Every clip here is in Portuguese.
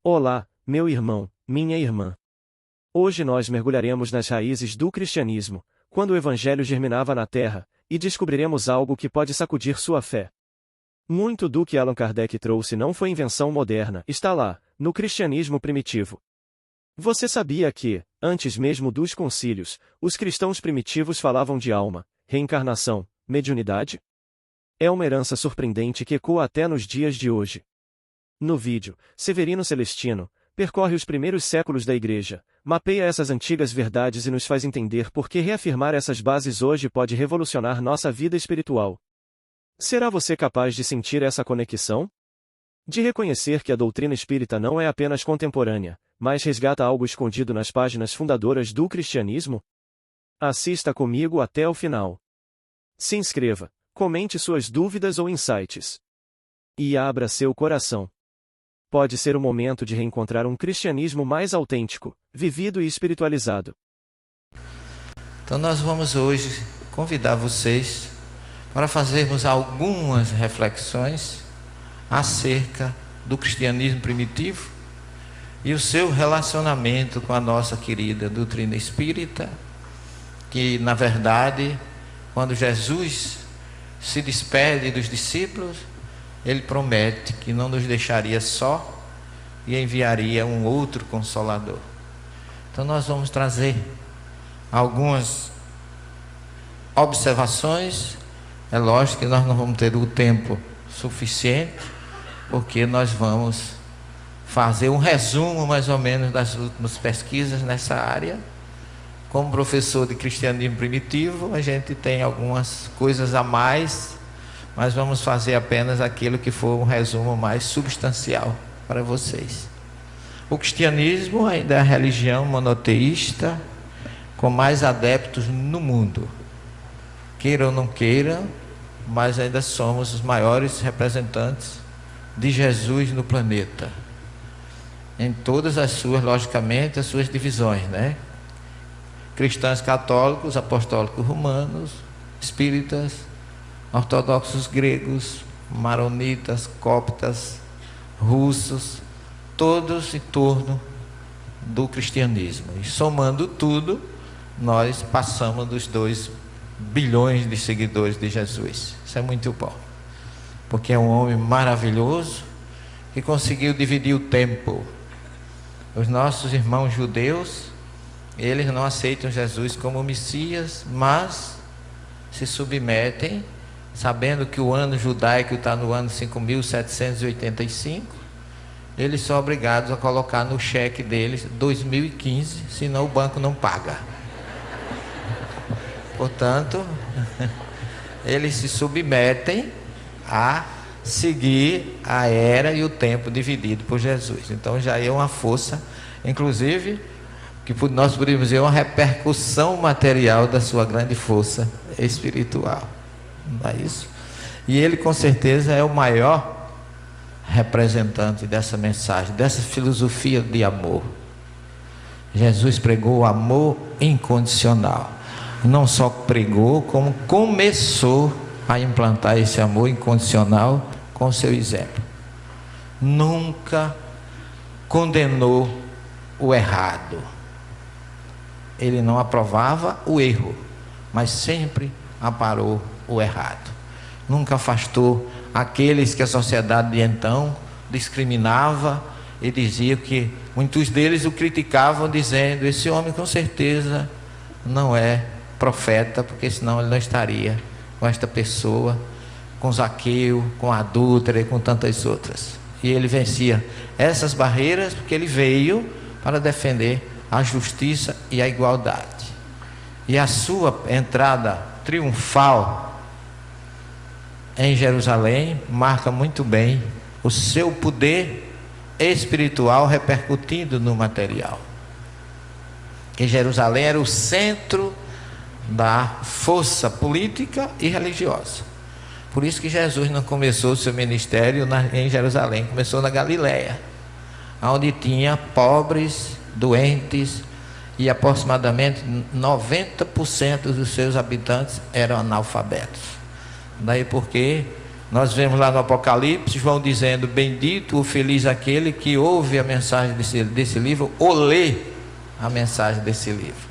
Olá, meu irmão, minha irmã. Hoje nós mergulharemos nas raízes do cristianismo, quando o evangelho germinava na terra, e descobriremos algo que pode sacudir sua fé. Muito do que Allan Kardec trouxe não foi invenção moderna, está lá, no cristianismo primitivo. Você sabia que, antes mesmo dos concílios, os cristãos primitivos falavam de alma, reencarnação, mediunidade? É uma herança surpreendente que ecoa até nos dias de hoje. No vídeo, Severino Celestino percorre os primeiros séculos da Igreja, mapeia essas antigas verdades e nos faz entender por que reafirmar essas bases hoje pode revolucionar nossa vida espiritual. Será você capaz de sentir essa conexão? De reconhecer que a doutrina espírita não é apenas contemporânea, mas resgata algo escondido nas páginas fundadoras do cristianismo? Assista comigo até o final. Se inscreva, comente suas dúvidas ou insights. E abra seu coração. Pode ser o momento de reencontrar um cristianismo mais autêntico, vivido e espiritualizado. Então nós vamos hoje convidar vocês para fazermos algumas reflexões acerca do cristianismo primitivo e o seu relacionamento com a nossa querida doutrina espírita, que na verdade, quando Jesus se despede dos discípulos, ele promete que não nos deixaria só e enviaria um outro Consolador. Então nós vamos trazer algumas observações. É lógico que nós não vamos ter o tempo suficiente, porque nós vamos fazer um resumo mais ou menos das últimas pesquisas nessa área. Como professor de cristianismo primitivo, a gente tem algumas coisas a mais, mas vamos fazer apenas aquilo que for um resumo mais substancial para vocês. O cristianismo ainda é a religião monoteísta com mais adeptos no mundo. Queira ou não queira, mas ainda somos os maiores representantes de Jesus no planeta. Em todas as suas, logicamente, as suas divisões, né? Cristãos católicos, apostólicos romanos, espíritas, ortodoxos gregos, maronitas, coptas, russos, todos em torno do cristianismo. E somando tudo, nós passamos dos 2 bilhões de seguidores de Jesus. Isso é muito bom, porque é um homem maravilhoso que conseguiu dividir o tempo. Os nossos irmãos judeus, eles não aceitam Jesus como Messias, mas se submetem, sabendo que o ano judaico está no ano 5.785, eles são obrigados a colocar no cheque deles 2015, senão o banco não paga. Portanto, eles se submetem a seguir a era e o tempo dividido por Jesus. Então já é uma força, inclusive, que nós poderíamos dizer uma repercussão material da sua grande força espiritual. Não é isso? E ele com certeza é o maior representante dessa mensagem, dessa filosofia de amor. Jesus pregou o amor incondicional. Não só pregou, como começou a implantar esse amor incondicional com o seu exemplo. Nunca condenou o errado. Ele não aprovava o erro, mas sempre amparou o errado. Nunca afastou aqueles que a sociedade de então discriminava e dizia que muitos deles o criticavam, dizendo: esse homem com certeza não é profeta, porque senão ele não estaria com esta pessoa, com Zaqueu, com a adúltera e com tantas outras. E ele vencia essas barreiras porque ele veio para defender a justiça e a igualdade. E a sua entrada triunfal em Jerusalém marca muito bem o seu poder espiritual repercutindo no material. Que Jerusalém era o centro da força política e religiosa. Por isso que Jesus não começou o seu ministério em Jerusalém, começou na Galileia, onde tinha pobres, doentes, e aproximadamente 90% dos seus habitantes eram analfabetos. Daí porque Nós vemos lá no Apocalipse, João dizendo: bendito ou feliz aquele que ouve a mensagem desse livro, ou lê a mensagem desse livro.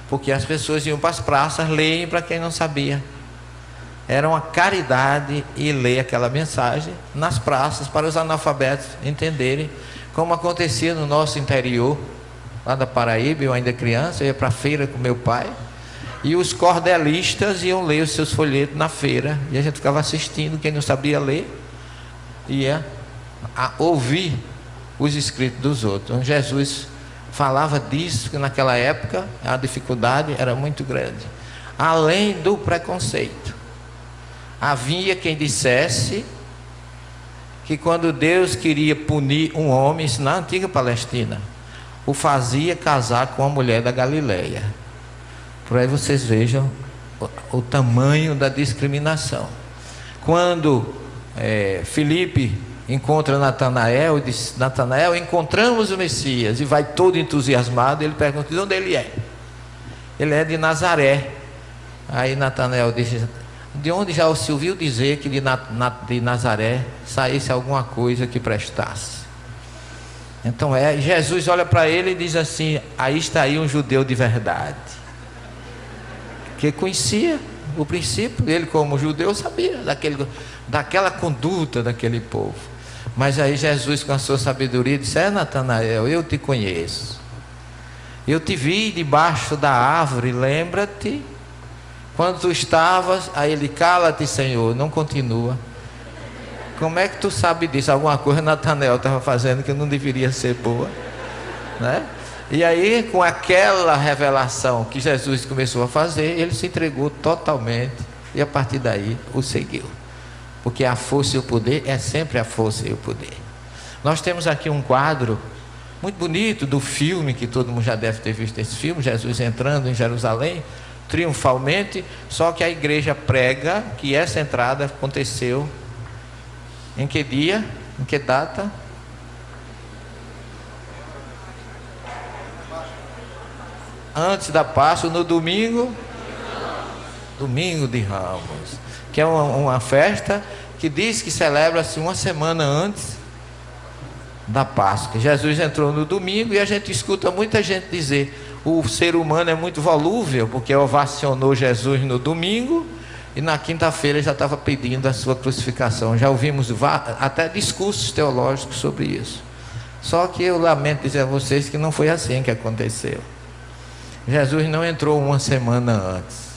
Porque as pessoas iam para as praças, leem para quem não sabia. Era uma caridade ir ler aquela mensagem nas praças para os analfabetos entenderem, como acontecia no nosso interior, lá da Paraíba. Eu ainda criança, eu ia para a feira com meu pai, e os cordelistas iam ler os seus folhetos na feira, e a gente ficava assistindo. Quem não sabia ler ia ouvir os escritos dos outros. Então Jesus falava disso, que naquela época a dificuldade era muito grande, além do preconceito. Havia quem dissesse que quando Deus queria punir um homem, isso na antiga Palestina, o fazia casar com a mulher da Galileia. Por aí vocês vejam o tamanho da discriminação. Quando Filipe encontra Natanael e diz: Natanael, encontramos o Messias, e vai todo entusiasmado. Ele pergunta: de onde ele é? Ele é de Nazaré. Aí Natanael diz: de onde já se ouviu dizer que de Nazaré saísse alguma coisa que prestasse? Então Jesus olha para ele e diz assim: aí está aí um judeu de verdade, que conhecia o princípio. Ele, como judeu, sabia daquela conduta daquele povo. Mas aí Jesus, com a sua sabedoria, disse: Natanael, eu te conheço, eu te vi debaixo da árvore, lembra-te quando tu estavas? Aí ele: cala-te, Senhor, não continua. Como é que tu sabe disso? Alguma coisa Natanael estava fazendo que não deveria ser boa, né? E aí, com aquela revelação que Jesus começou a fazer, ele se entregou totalmente, e a partir daí o seguiu. Porque a força e o poder é sempre a força e o poder. Nós temos aqui um quadro muito bonito do filme, que todo mundo já deve ter visto esse filme, Jesus entrando em Jerusalém triunfalmente. Só que a igreja prega que essa entrada aconteceu em que dia? Em que data? Antes da Páscoa, no domingo de Ramos, que é uma festa que diz que celebra-se uma semana antes da Páscoa. Jesus entrou no domingo, e a gente escuta muita gente dizer: o ser humano é muito volúvel, porque ovacionou Jesus no domingo e na quinta-feira já estava pedindo a sua crucificação. Já ouvimos até discursos teológicos sobre isso. Só que eu lamento dizer a vocês que não foi assim que aconteceu. Jesus não entrou uma semana antes.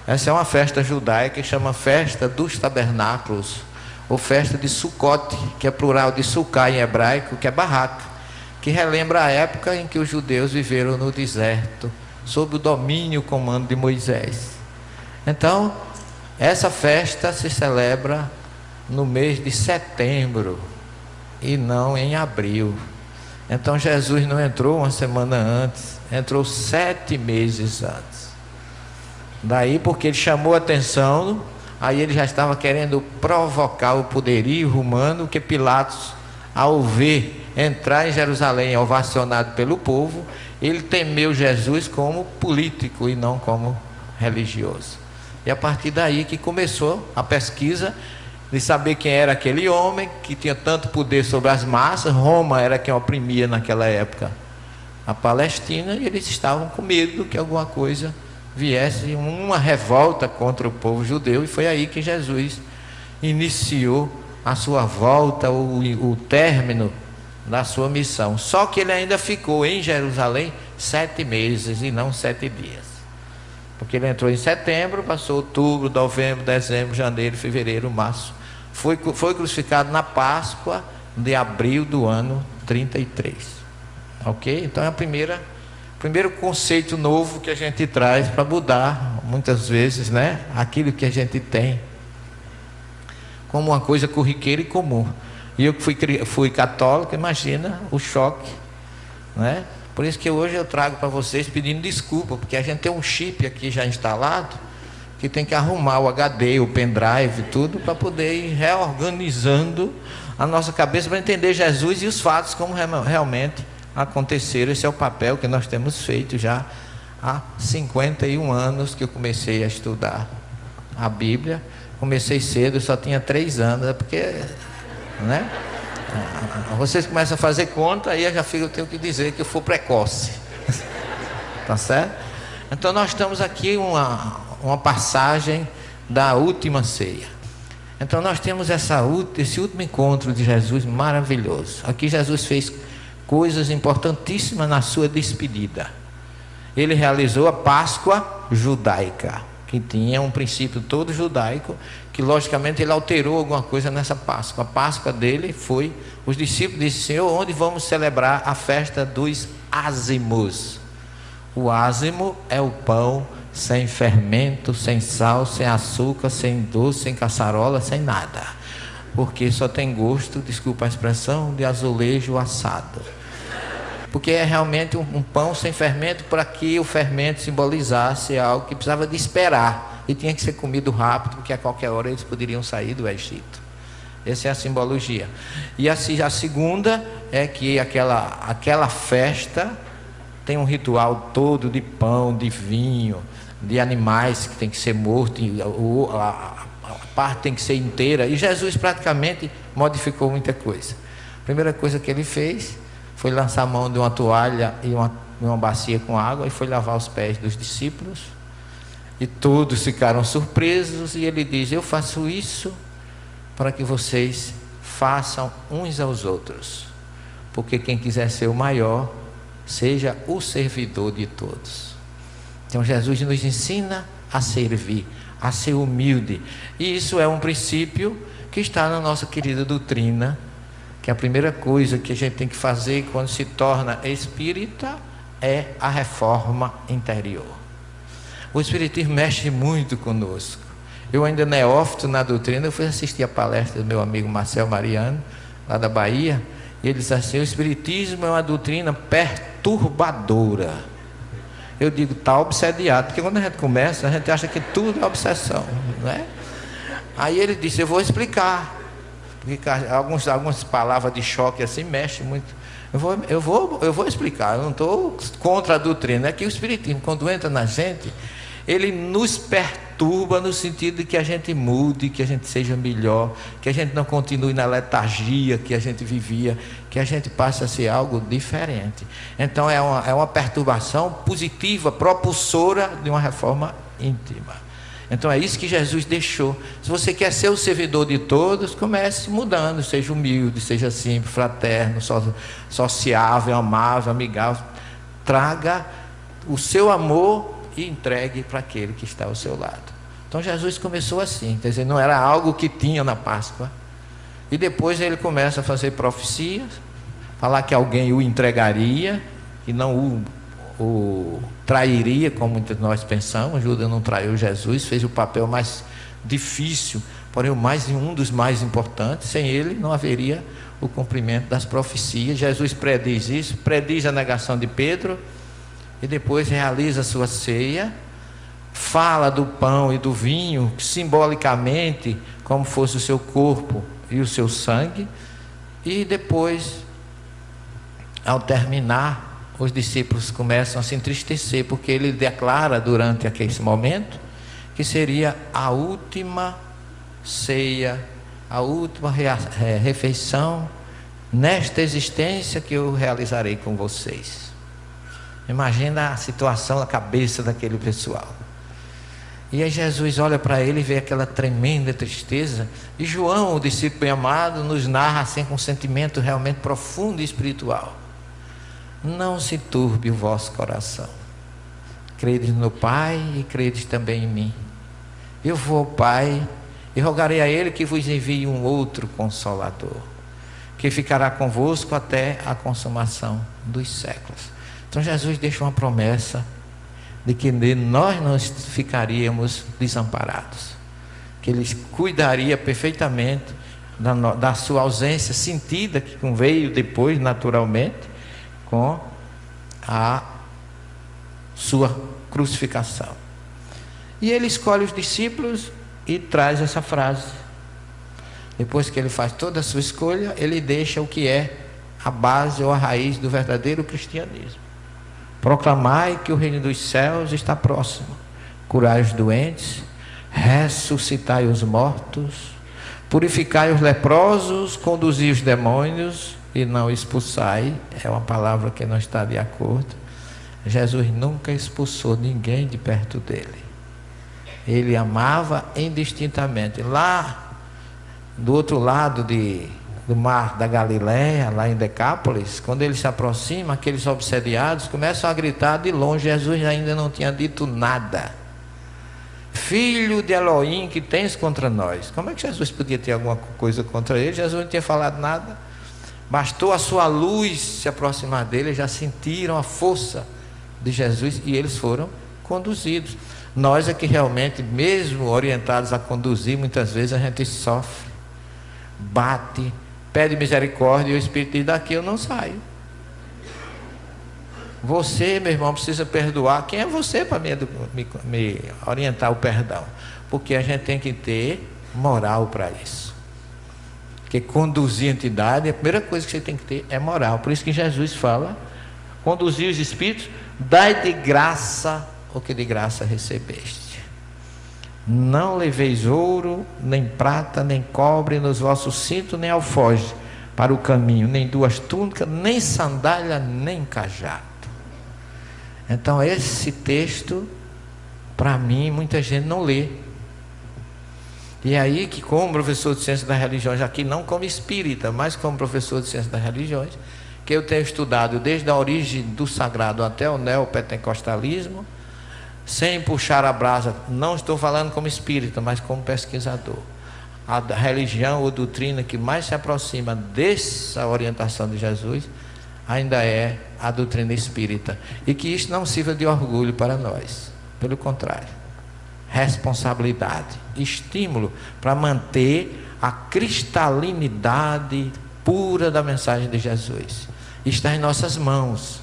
Essa é uma festa judaica que chama Festa dos Tabernáculos, ou Festa de Sucote, que é plural de Sucá em hebraico, que é barraca, que relembra a época em que os judeus viveram no deserto, sob o domínio e o comando de Moisés. Então, essa festa se celebra no mês de setembro e não em abril. Então Jesus não entrou uma semana antes, entrou 7 meses antes. Daí porque ele chamou a atenção, aí ele já estava querendo provocar o poderio romano, que Pilatos, ao ver entrar em Jerusalém ovacionado pelo povo, ele temeu Jesus como político e não como religioso. E a partir daí que começou a pesquisa de saber quem era aquele homem que tinha tanto poder sobre as massas. Roma era quem oprimia naquela época a Palestina, e eles estavam com medo que alguma coisa viesse, uma revolta contra o povo judeu. E foi aí que Jesus iniciou a sua volta, o término da sua missão. Só que ele ainda ficou em Jerusalém 7 meses e não 7 dias. Porque ele entrou em setembro, passou outubro, novembro, dezembro, janeiro, fevereiro, março. Foi crucificado na Páscoa de abril do ano 33. Ok? Então é o primeiro conceito novo que a gente traz para mudar, muitas vezes, né, aquilo que a gente tem como uma coisa corriqueira e comum. E eu que fui católico, imagina o choque, né? Por isso que hoje eu trago para vocês pedindo desculpa, porque a gente tem um chip aqui já instalado, que tem que arrumar o HD, o pendrive, tudo, para poder ir reorganizando a nossa cabeça para entender Jesus e os fatos como realmente aconteceram. Esse é o papel que nós temos feito já há 51 anos que eu comecei a estudar a Bíblia, comecei cedo, eu só tinha 3 anos, é porque, né? Vocês começam a fazer conta, aí eu tenho que dizer que eu fui precoce. Tá certo? Então nós estamos aqui uma passagem da última ceia. Então nós temos esse último encontro de Jesus maravilhoso. Aqui Jesus fez coisas importantíssimas na sua despedida. Ele realizou a Páscoa judaica, que tinha um princípio todo judaico, que logicamente ele alterou alguma coisa nessa Páscoa. A Páscoa dele foi, os discípulos disseram: Senhor, onde vamos celebrar a festa dos ázimos? O ázimo é o pão sem fermento, sem sal, sem açúcar, sem doce, sem caçarola, sem nada, porque só tem gosto, desculpa a expressão, de azulejo assado. Porque é realmente um pão sem fermento, para que o fermento simbolizasse algo que precisava de esperar e tinha que ser comido rápido, porque a qualquer hora eles poderiam sair do Egito. Essa é a simbologia. E a segunda é que aquela festa tem um ritual todo de pão, de vinho, de animais que tem que ser morto, a parte tem que ser inteira. E Jesus praticamente modificou muita coisa. A primeira coisa que ele fez foi lançar a mão de uma toalha e uma bacia com água e foi lavar os pés dos discípulos. E todos ficaram surpresos, e ele diz: eu faço isso para que vocês façam uns aos outros, porque quem quiser ser o maior, seja o servidor de todos. Então Jesus nos ensina a servir, a ser humilde, e isso é um princípio que está na nossa querida doutrina, que a primeira coisa que a gente tem que fazer quando se torna espírita é a reforma interior. O espiritismo mexe muito conosco. Eu ainda neófito na doutrina, eu fui assistir a palestra do meu amigo Marcel Mariano, lá da Bahia, e ele disse assim: o espiritismo é uma doutrina perturbadora. Eu digo, está obsediado, porque quando a gente começa, a gente acha que tudo é obsessão, não é? Aí ele disse: eu vou explicar, porque algumas palavras de choque assim mexem muito. Eu vou explicar. Eu não estou contra a doutrina, é que o espiritismo, quando entra na gente, ele nos perturba no sentido de que a gente mude, que a gente seja melhor, que a gente não continue na letargia que a gente vivia, que a gente passe a ser algo diferente. Então é uma perturbação positiva, propulsora de uma reforma íntima. Então é isso que Jesus deixou. Se você quer ser o servidor de todos, comece mudando, seja humilde, seja simples, fraterno, sociável, amável, amigável. Traga o seu amor e entregue para aquele que está ao seu lado. Então Jesus começou assim, quer dizer, não era algo que tinha na Páscoa. E depois ele começa a fazer profecias, falar que alguém o entregaria e não o trairia, como muitos de nós pensamos. Judas não traiu Jesus, fez o papel mais difícil, porém um dos mais importantes. Sem ele não haveria o cumprimento das profecias. Jesus prediz isso, prediz a negação de Pedro, e depois realiza a sua ceia, fala do pão e do vinho, simbolicamente, como fosse o seu corpo e o seu sangue, e depois, ao terminar, os discípulos começam a se entristecer, porque ele declara durante aquele momento que seria a última ceia, a última refeição nesta existência que eu realizarei com vocês. Imagina a situação, a cabeça daquele pessoal. E aí Jesus olha para ele e vê aquela tremenda tristeza. E João, o discípulo bem amado, nos narra assim com um sentimento realmente profundo e espiritual: não se turbe o vosso coração. Credes no Pai e credes também em mim. Eu vou ao Pai e rogarei a Ele que vos envie um outro Consolador, que ficará convosco até a consumação dos séculos. Então Jesus deixa uma promessa de que nós não ficaríamos desamparados, que Ele cuidaria perfeitamente da sua ausência sentida, que veio depois naturalmente com a sua crucificação. E ele escolhe os discípulos e traz essa frase. Depois que ele faz toda a sua escolha, ele deixa o que é a base ou a raiz do verdadeiro cristianismo: proclamai que o reino dos céus está próximo, curai os doentes, ressuscitai os mortos, purificai os leprosos, conduzi os demônios e não expulsai. É uma palavra que não está de acordo. Jesus nunca expulsou ninguém de perto dele. Ele amava indistintamente. Lá do outro lado do mar da Galileia, lá em Decápolis, quando ele se aproxima, aqueles obsediados começam a gritar de longe. Jesus ainda não tinha dito nada. Filho de Elohim, que tens contra nós? Como é que Jesus podia ter alguma coisa contra ele? Jesus não tinha falado nada. Bastou a sua luz se aproximar dele, já sentiram a força de Jesus e eles foram conduzidos. Nós é que realmente, mesmo orientados a conduzir, muitas vezes a gente sofre, bate, pede misericórdia e o Espírito diz: daqui eu não saio. Você, meu irmão, precisa perdoar. Quem é você para me orientar o perdão? Porque a gente tem que ter moral para isso. Porque conduzir a entidade, a primeira coisa que você tem que ter é moral. Por isso que Jesus fala: conduzir os espíritos, dai de graça o que de graça recebeste. Não leveis ouro, nem prata, nem cobre nos vossos cintos, nem alforje para o caminho, nem duas túnicas, nem sandália, nem cajado. Então esse texto, para mim, muita gente não lê. E é aí que, como professor de ciência das religiões, aqui não como espírita, mas como professor de ciência das religiões, que eu tenho estudado desde a origem do sagrado até o neopentecostalismo, sem puxar a brasa, não estou falando como espírita, mas como pesquisador. A religião ou doutrina que mais se aproxima dessa orientação de Jesus ainda é a doutrina espírita. E que isso não sirva de orgulho para nós. Pelo contrário, responsabilidade, estímulo para manter a cristalinidade pura da mensagem de Jesus. Está em nossas mãos.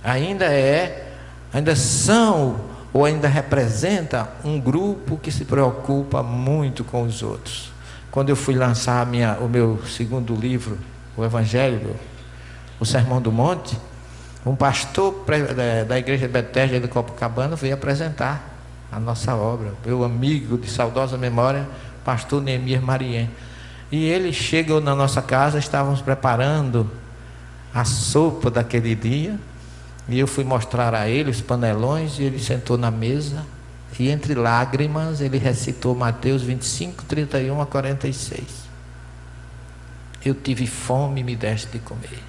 Ainda são ou ainda representa um grupo que se preocupa muito com os outros. Quando eu fui lançar o meu segundo livro, o Evangelho, o Sermão do Monte, um pastor da igreja de Betesda de Copacabana veio apresentar a nossa obra, meu amigo de saudosa memória, pastor Neemias Marien. E ele chegou na nossa casa, estávamos preparando a sopa daquele dia, e eu fui mostrar a ele os panelões, e ele sentou na mesa, e entre lágrimas ele recitou Mateus 25, 31 a 46. Eu tive fome e me deste de comer.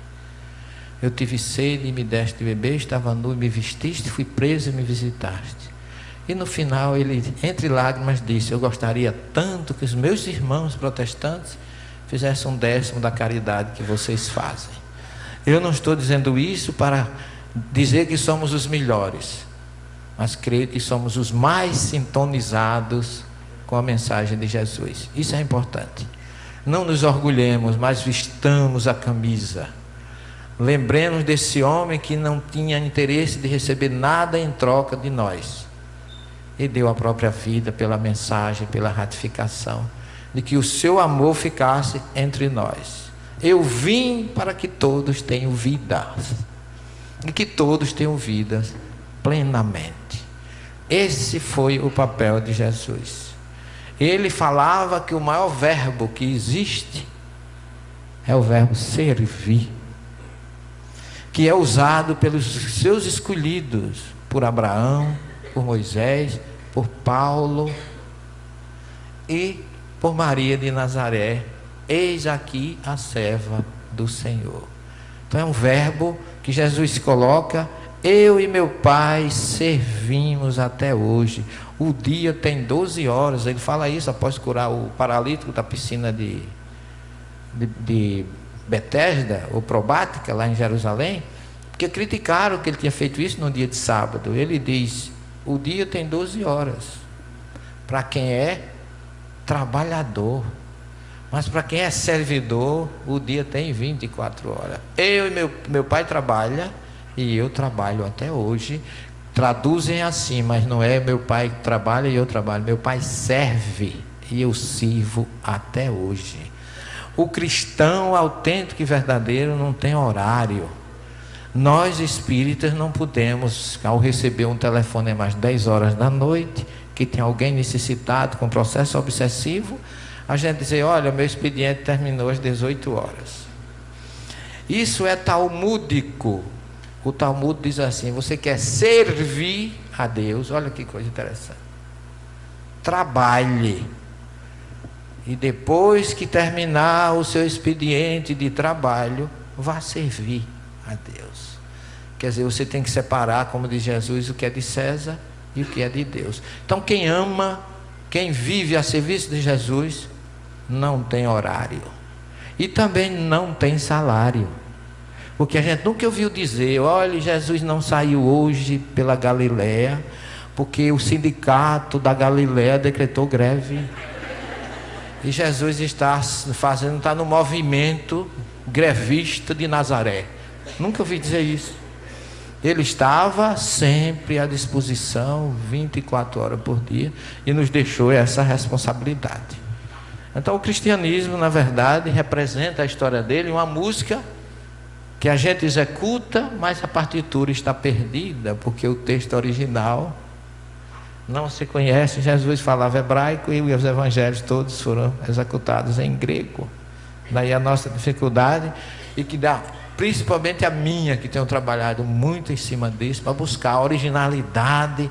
Eu tive sede e me deste de beber, estava nu e me vestiste, fui preso e me visitaste. E no final ele, entre lágrimas, disse: eu gostaria tanto que os meus irmãos protestantes fizessem 1/10 da caridade que vocês fazem. Eu não estou dizendo isso para dizer que somos os melhores, mas creio que somos os mais sintonizados com a mensagem de Jesus. Isso é importante. Não nos orgulhemos, mas vistamos a camisa. Lembremos desse homem que não tinha interesse de receber nada em troca de nós, e deu a própria vida pela mensagem, pela ratificação de que o seu amor ficasse entre nós. Eu vim para que todos tenham vida, e que todos tenham vidas plenamente. Esse foi o papel de Jesus. Ele falava que o maior verbo que existe é o verbo servir, que é usado pelos seus escolhidos, por Abraão, por Moisés, por Paulo e por Maria de Nazaré. Eis aqui a serva do Senhor. Então é um verbo que Jesus coloca: eu e meu Pai servimos até hoje. O dia tem 12 horas. Ele fala isso após curar o paralítico da piscina de Betesda, ou probática, lá em Jerusalém, porque criticaram que ele tinha feito isso no dia de sábado. Ele diz: o dia tem 12 horas para quem é trabalhador, mas para quem é servidor, o dia tem 24 horas. Eu e meu pai trabalha, e eu trabalho até hoje. Traduzem assim, mas não é meu pai que trabalha e eu trabalho. Meu pai serve e eu sirvo até hoje. O cristão autêntico e verdadeiro não tem horário. Nós espíritas não podemos, ao receber um telefonema às 10 horas da noite, que tem alguém necessitado com processo obsessivo, a gente dizer, olha, meu expediente terminou às 18 horas. Isso é talmúdico. O Talmud diz assim, você quer servir a Deus, olha que coisa interessante. Trabalhe. E depois que terminar o seu expediente de trabalho, vá servir a Deus. Quer dizer, você tem que separar, como diz Jesus, o que é de César e o que é de Deus. Então quem ama, quem vive a serviço de Jesus, não tem horário. E também não tem salário. Porque a gente nunca ouviu dizer, olha, Jesus não saiu hoje pela Galileia, porque o sindicato da Galileia decretou greve. E Jesus está no movimento grevista de Nazaré. Nunca ouvi dizer isso. Ele estava sempre à disposição, 24 horas por dia, e nos deixou essa responsabilidade. Então o cristianismo, na verdade, representa a história dele, uma música que a gente executa, mas a partitura está perdida, porque o texto original não se conhece. Jesus falava hebraico e os evangelhos todos foram executados em grego. Daí a nossa dificuldade, e que dá, principalmente a minha, que tenho trabalhado muito em cima disso, para buscar a originalidade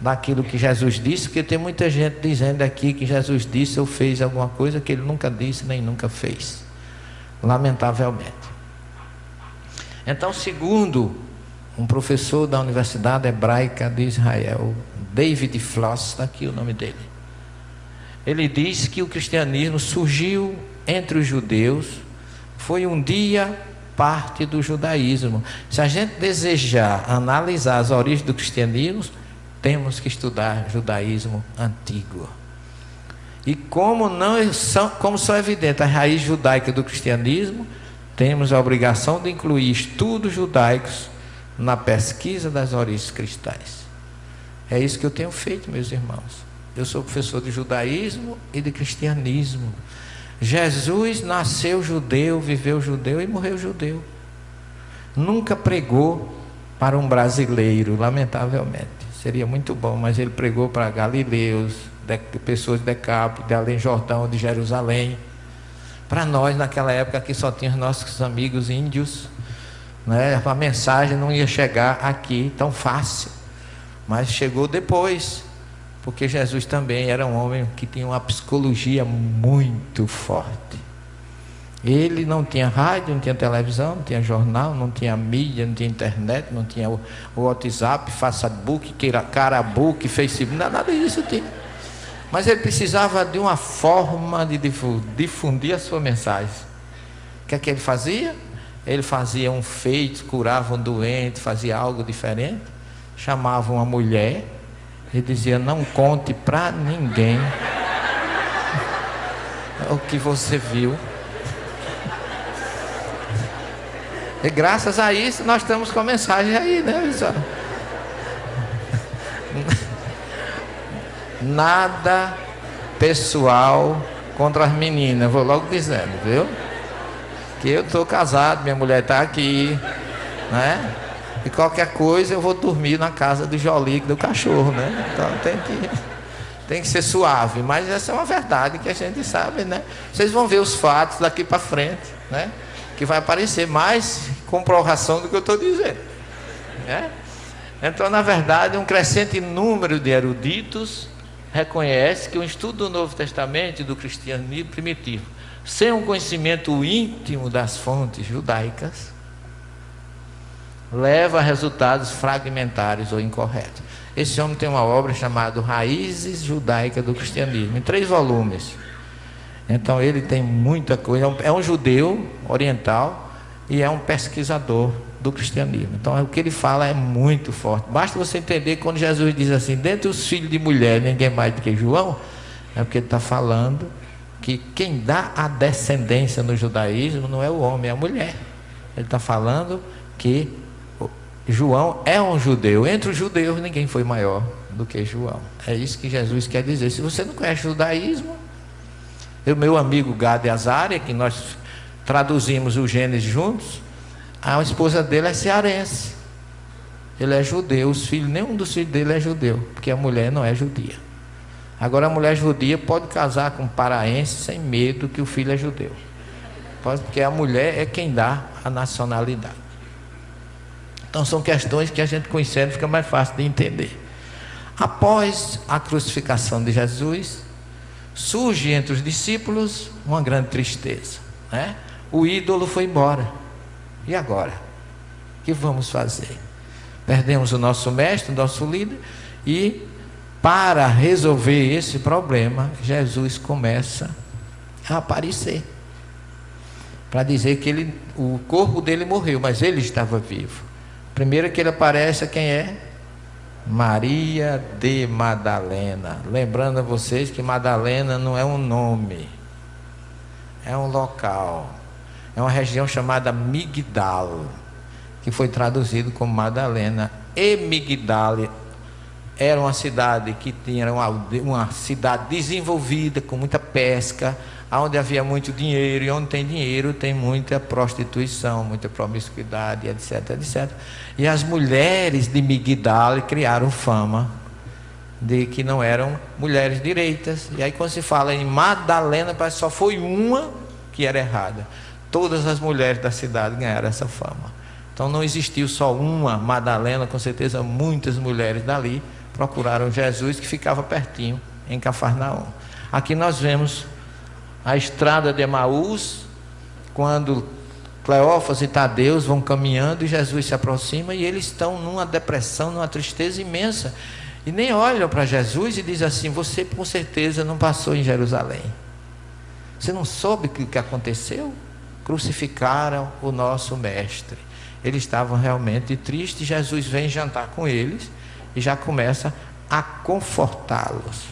daquilo que Jesus disse, porque tem muita gente dizendo aqui que Jesus disse ou fez alguma coisa que ele nunca disse nem nunca fez, lamentavelmente. Então, segundo um professor da Universidade Hebraica de Israel, David Floss, está aqui o nome dele, ele diz que o cristianismo surgiu entre os judeus, foi um dia parte do judaísmo. Se a gente desejar analisar as origens do cristianismo, temos que estudar judaísmo antigo. E como são evidentes as raízes judaicas do cristianismo, temos a obrigação de incluir estudos judaicos na pesquisa das origens cristãs. É isso que eu tenho feito, meus irmãos. Eu sou professor de judaísmo e de cristianismo. Jesus nasceu judeu, viveu judeu e morreu judeu. Nunca pregou para um brasileiro, lamentavelmente. Seria muito bom, mas ele pregou para galileus, pessoas de Decápolis, de Além Jordão, de Jerusalém. Para nós, naquela época, aqui só tinha os nossos amigos índios, né? A mensagem não ia chegar aqui tão fácil, mas chegou depois, porque Jesus também era um homem que tinha uma psicologia muito forte. Ele não tinha rádio, não tinha televisão, não tinha jornal, não tinha mídia, não tinha internet, não tinha o WhatsApp, Facebook, Carabook, Facebook, nada disso tinha. Mas ele precisava de uma forma de difundir a sua mensagem. O que é que ele fazia? Ele fazia um feito, curava um doente, fazia algo diferente, chamava uma mulher e dizia, não conte para ninguém o que você viu. E graças a isso nós estamos com a mensagem aí, né, pessoal? Nada pessoal contra as meninas, vou logo dizendo, viu? Que eu estou casado, minha mulher está aqui, né? E qualquer coisa eu vou dormir na casa do Jolie, do cachorro, né? Então tem que ser suave, mas essa é uma verdade que a gente sabe, né? Vocês vão ver os fatos daqui para frente, né? Que vai aparecer mais comprovação do que eu estou dizendo, né? Então, na verdade, um crescente número de eruditos reconhece que o estudo do Novo Testamento e do cristianismo primitivo, sem um conhecimento íntimo das fontes judaicas, leva a resultados fragmentários ou incorretos. Esse homem tem uma obra chamada Raízes Judaicas do Cristianismo, em 3 volumes. Então ele tem muita coisa, é um judeu oriental e é um pesquisador do cristianismo. Então o que ele fala é muito forte. Basta você entender quando Jesus diz assim, dentre os filhos de mulher, ninguém mais do que João, é porque ele está falando que quem dá a descendência no judaísmo não é o homem, é a mulher. Ele está falando que João é um judeu. Entre os judeus ninguém foi maior do que João. É isso que Jesus quer dizer. Se você não conhece o judaísmo, o meu amigo Gad e Azaria, que nós traduzimos o Gênesis juntos, a esposa dele é cearense, ele é judeu, nenhum dos filhos dele é judeu, porque a mulher não é judia. Agora a mulher judia pode casar com um paraense sem medo que o filho é judeu. Pode, porque a mulher é quem dá a nacionalidade. Então são questões que a gente conhecendo fica mais fácil de entender. Após a crucificação de Jesus, surge entre os discípulos uma grande tristeza, né? O ídolo foi embora. E agora? O que vamos fazer? Perdemos o nosso mestre, o nosso líder, e para resolver esse problema, Jesus começa a aparecer, para dizer que o corpo dele morreu, mas ele estava vivo. Primeiro que ele aparece, quem é? Maria de Madalena. Lembrando a vocês que Madalena não é um nome, é um local, é uma região chamada Migdal, que foi traduzido como Madalena. E Migdal era uma cidade que tinha uma cidade desenvolvida, com muita pesca, onde havia muito dinheiro, e onde tem dinheiro tem muita prostituição, muita promiscuidade, etc, etc. E as mulheres de Migdal criaram fama de que não eram mulheres direitas. E aí quando se fala em Madalena, parece que só foi uma que era errada. Todas as mulheres da cidade ganharam essa fama. Então não existiu só uma Madalena, com certeza muitas mulheres dali procuraram Jesus, que ficava pertinho, em Cafarnaum. Aqui nós vemos a estrada de Emaús, quando Cleófas e Tadeus vão caminhando e Jesus se aproxima, e eles estão numa depressão, numa tristeza imensa, e nem olham para Jesus e dizem assim: você com certeza não passou em Jerusalém, você não soube o que aconteceu? Crucificaram o nosso mestre. Eles estavam realmente tristes. Jesus vem jantar com eles e já começa a confortá-los.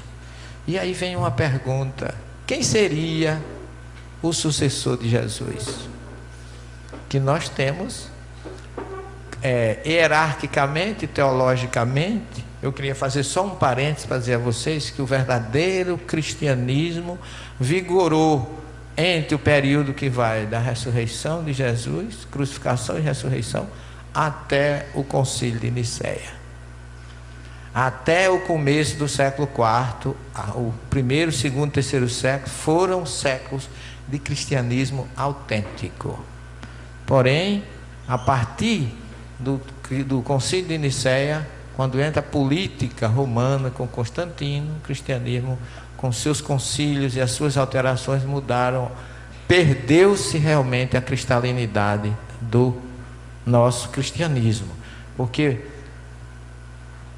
E aí vem uma pergunta: quem seria o sucessor de Jesus? Que nós temos, hierarquicamente, teologicamente, eu queria fazer só um parênteses para dizer a vocês que o verdadeiro cristianismo vigorou entre o período que vai da ressurreição de Jesus, crucificação e ressurreição, até o concílio de Nicéia. Até o começo do século IV, o primeiro, segundo, terceiro século, foram séculos de cristianismo autêntico. Porém, a partir do concílio de Nicéia, quando entra a política romana com Constantino, o cristianismo, com seus concílios e as suas alterações, mudaram, perdeu-se realmente a cristalinidade do nosso cristianismo. Porque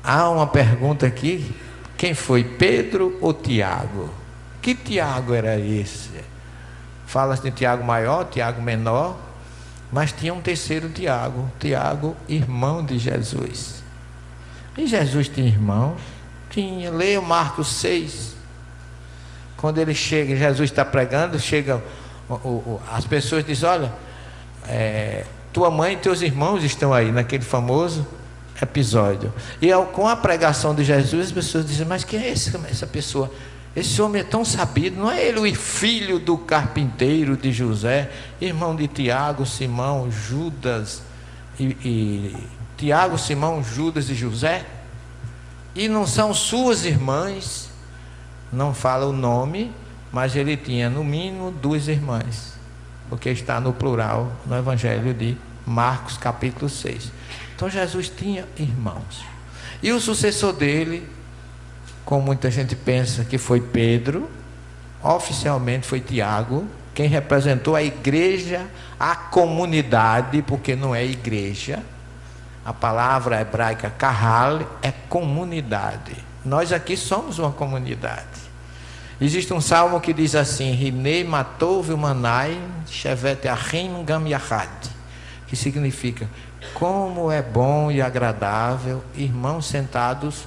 há uma pergunta aqui: quem foi, Pedro ou Tiago? Que Tiago era esse? Fala-se de Tiago maior, Tiago menor, mas tinha um terceiro Tiago, Tiago, irmão de Jesus. E Jesus tinha irmão? Tinha. Leia Marcos 6. Quando ele chega, Jesus está pregando, chegam as pessoas dizem: olha, tua mãe e teus irmãos estão aí, naquele famoso episódio. E com a pregação de Jesus, as pessoas dizem: mas quem é essa pessoa? Esse homem é tão sabido, não é ele o filho do carpinteiro de José, irmão de Tiago, Simão, Judas, Tiago, Simão, Judas e José? E não são suas irmãs? Não fala o nome, mas ele tinha no mínimo 2 irmãs, porque está no plural no Evangelho de Marcos capítulo 6. Então Jesus tinha irmãos. E o sucessor dele, como muita gente pensa que foi Pedro, oficialmente foi Tiago, quem representou a igreja, a comunidade, porque não é igreja. A palavra hebraica kahal é comunidade. Nós aqui somos uma comunidade. Existe um salmo que diz assim: Rinei matou vilmanai shevet achim gam yachad, que significa: como é bom e agradável irmãos sentados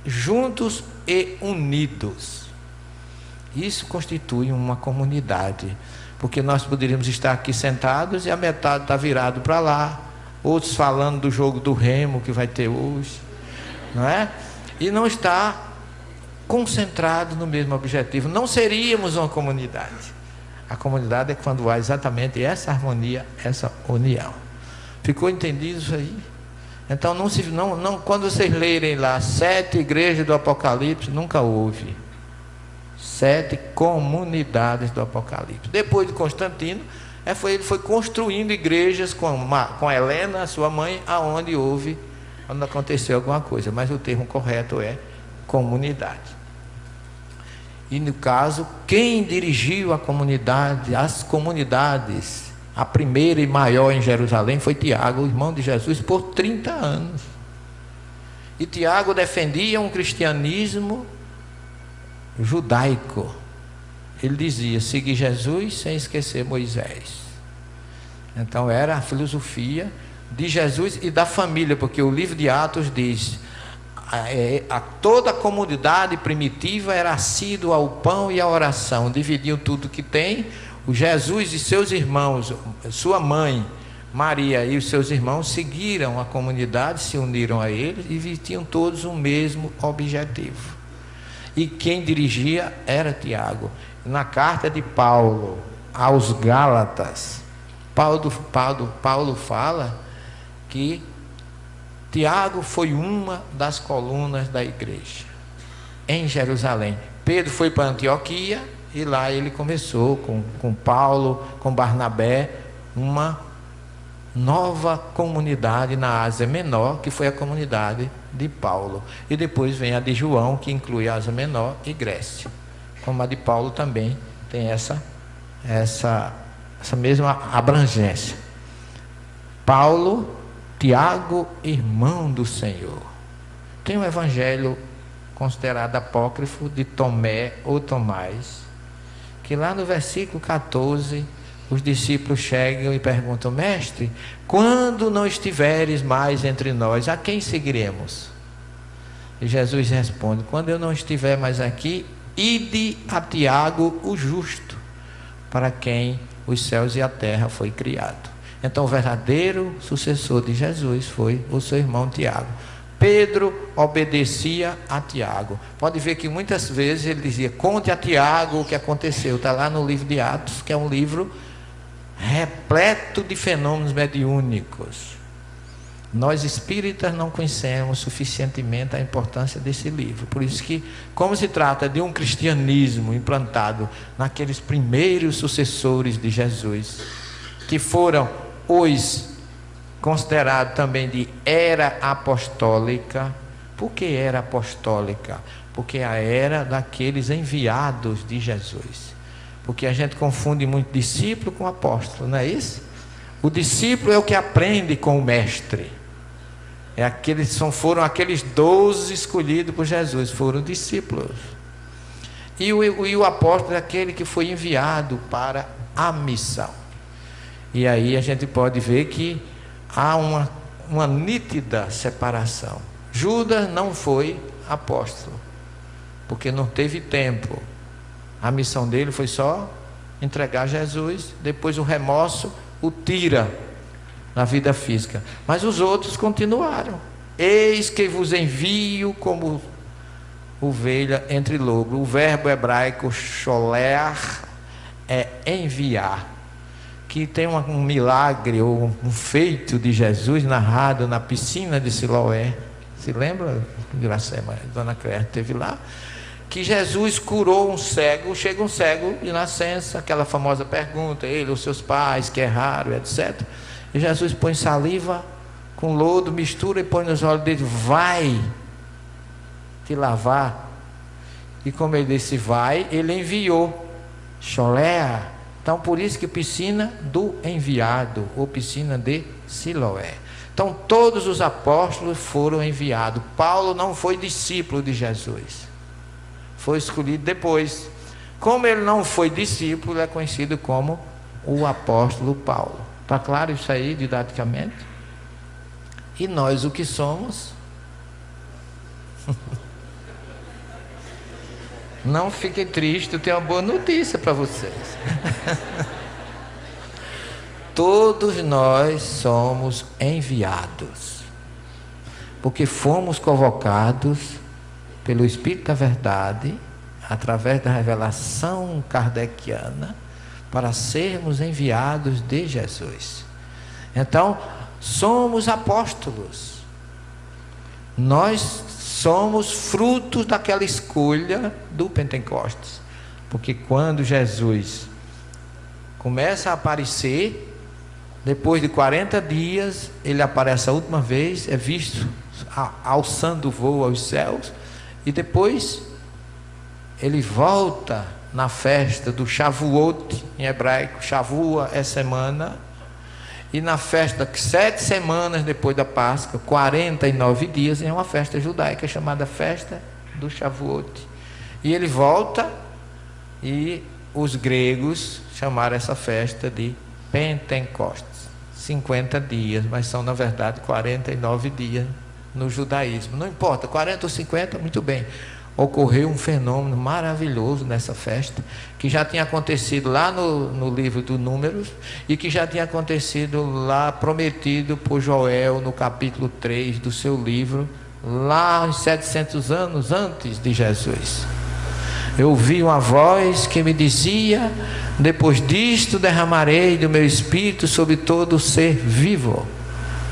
juntos e unidos. Isso constitui uma comunidade, porque nós poderíamos estar aqui sentados e a metade está virado para lá, outros falando do jogo do Remo que vai ter hoje, não é? E não está concentrado no mesmo objetivo. Não seríamos uma comunidade. A comunidade é quando há exatamente essa harmonia, essa união. Ficou entendido isso aí? Então quando vocês lerem lá 7 igrejas do Apocalipse, nunca houve 7 comunidades do Apocalipse. Depois de Constantino, ele foi construindo igrejas com Helena, sua mãe, onde aconteceu alguma coisa, mas o termo correto é comunidade. E no caso, quem dirigiu as comunidades, a primeira e maior em Jerusalém foi Tiago, o irmão de Jesus, por 30 anos. E Tiago defendia um cristianismo judaico. Ele dizia: seguir Jesus sem esquecer Moisés. Então era a filosofia de Jesus e da família, porque o livro de Atos diz: toda a comunidade primitiva era assídua ao pão e à oração, dividiam tudo que tem. O Jesus e seus irmãos, sua mãe Maria e os seus irmãos seguiram a comunidade, se uniram a eles e tinham todos o mesmo objetivo. E quem dirigia era Tiago. Na carta de Paulo aos Gálatas, Paulo fala que Tiago foi uma das colunas da igreja em Jerusalém. Pedro foi para Antioquia e lá ele começou com Paulo, com Barnabé, uma nova comunidade na Ásia Menor, que foi a comunidade de Paulo. E depois vem a de João, que inclui a Ásia Menor e Grécia. Como a de Paulo também tem essa mesma abrangência. Paulo, Tiago, irmão do Senhor. Tem um evangelho considerado apócrifo de Tomé ou Tomás, que lá no versículo 14, os discípulos chegam e perguntam: mestre, quando não estiveres mais entre nós, a quem seguiremos? E Jesus responde: quando eu não estiver mais aqui, ide a Tiago o justo, para quem os céus e a terra foi criado. Então o verdadeiro sucessor de Jesus foi o seu irmão Tiago. Pedro obedecia a Tiago. Pode ver que muitas vezes ele dizia: conte a Tiago o que aconteceu. Está lá no livro de Atos, que é um livro repleto de fenômenos mediúnicos. Nós espíritas não conhecemos suficientemente a importância desse livro. Por isso que, como se trata de um cristianismo implantado naqueles primeiros sucessores de Jesus, que foram os considerados também de era apostólica. Por que era apostólica? Porque a era daqueles enviados de Jesus. Porque a gente confunde muito discípulo com apóstolo, não é isso? O discípulo é o que aprende com o mestre. Foram aqueles 12 escolhidos por Jesus, foram discípulos. E o apóstolo é aquele que foi enviado para a missão. E aí a gente pode ver que há uma nítida separação. Judas não foi apóstolo, porque não teve tempo. A missão dele foi só entregar Jesus. Depois o remorso o tira na vida física. Mas os outros continuaram. Eis que vos envio como ovelha entre lobos. O verbo hebraico sholer é enviar, que tem um milagre ou um feito de Jesus narrado na piscina de Siloé. Se lembra? Iracema, Dona Cléia esteve lá. Que Jesus curou um cego. Chega um cego de nascença, aquela famosa pergunta: ele, os seus pais que erraram, etc. E Jesus põe saliva com lodo, mistura e põe nos olhos dele: vai te lavar. E como ele disse vai, ele enviou. Cholea. Então por isso que piscina do enviado, ou piscina de Siloé. Então todos os apóstolos foram enviados. Paulo não foi discípulo de Jesus, foi escolhido depois. Como ele não foi discípulo, é conhecido como o apóstolo Paulo. Está claro isso aí didaticamente? E nós o que somos? Não fiquem tristes, eu tenho uma boa notícia para vocês. Todos nós somos enviados, porque fomos convocados pelo Espírito da Verdade, através da revelação kardeciana, para sermos enviados de Jesus. Então, somos apóstolos. Nós somos frutos daquela escolha do Pentecostes. Porque quando Jesus começa a aparecer, depois de 40 dias, ele aparece a última vez, é visto alçando o voo aos céus, e depois ele volta na festa do Shavuot, em hebraico. Shavua é semana, e na festa 7 semanas depois da Páscoa, 49 dias, é uma festa judaica chamada festa do Shavuot. E ele volta, e os gregos chamaram essa festa de Pentecostes. 50 dias, mas são na verdade 49 dias no judaísmo. Não importa, 40 ou 50, muito bem. Ocorreu um fenômeno maravilhoso nessa festa, que já tinha acontecido lá no livro dos Números, e que já tinha acontecido lá, prometido por Joel no capítulo 3 do seu livro, lá uns 700 anos antes de Jesus. Eu ouvi uma voz que me dizia: depois disto derramarei do meu espírito sobre todo o ser vivo.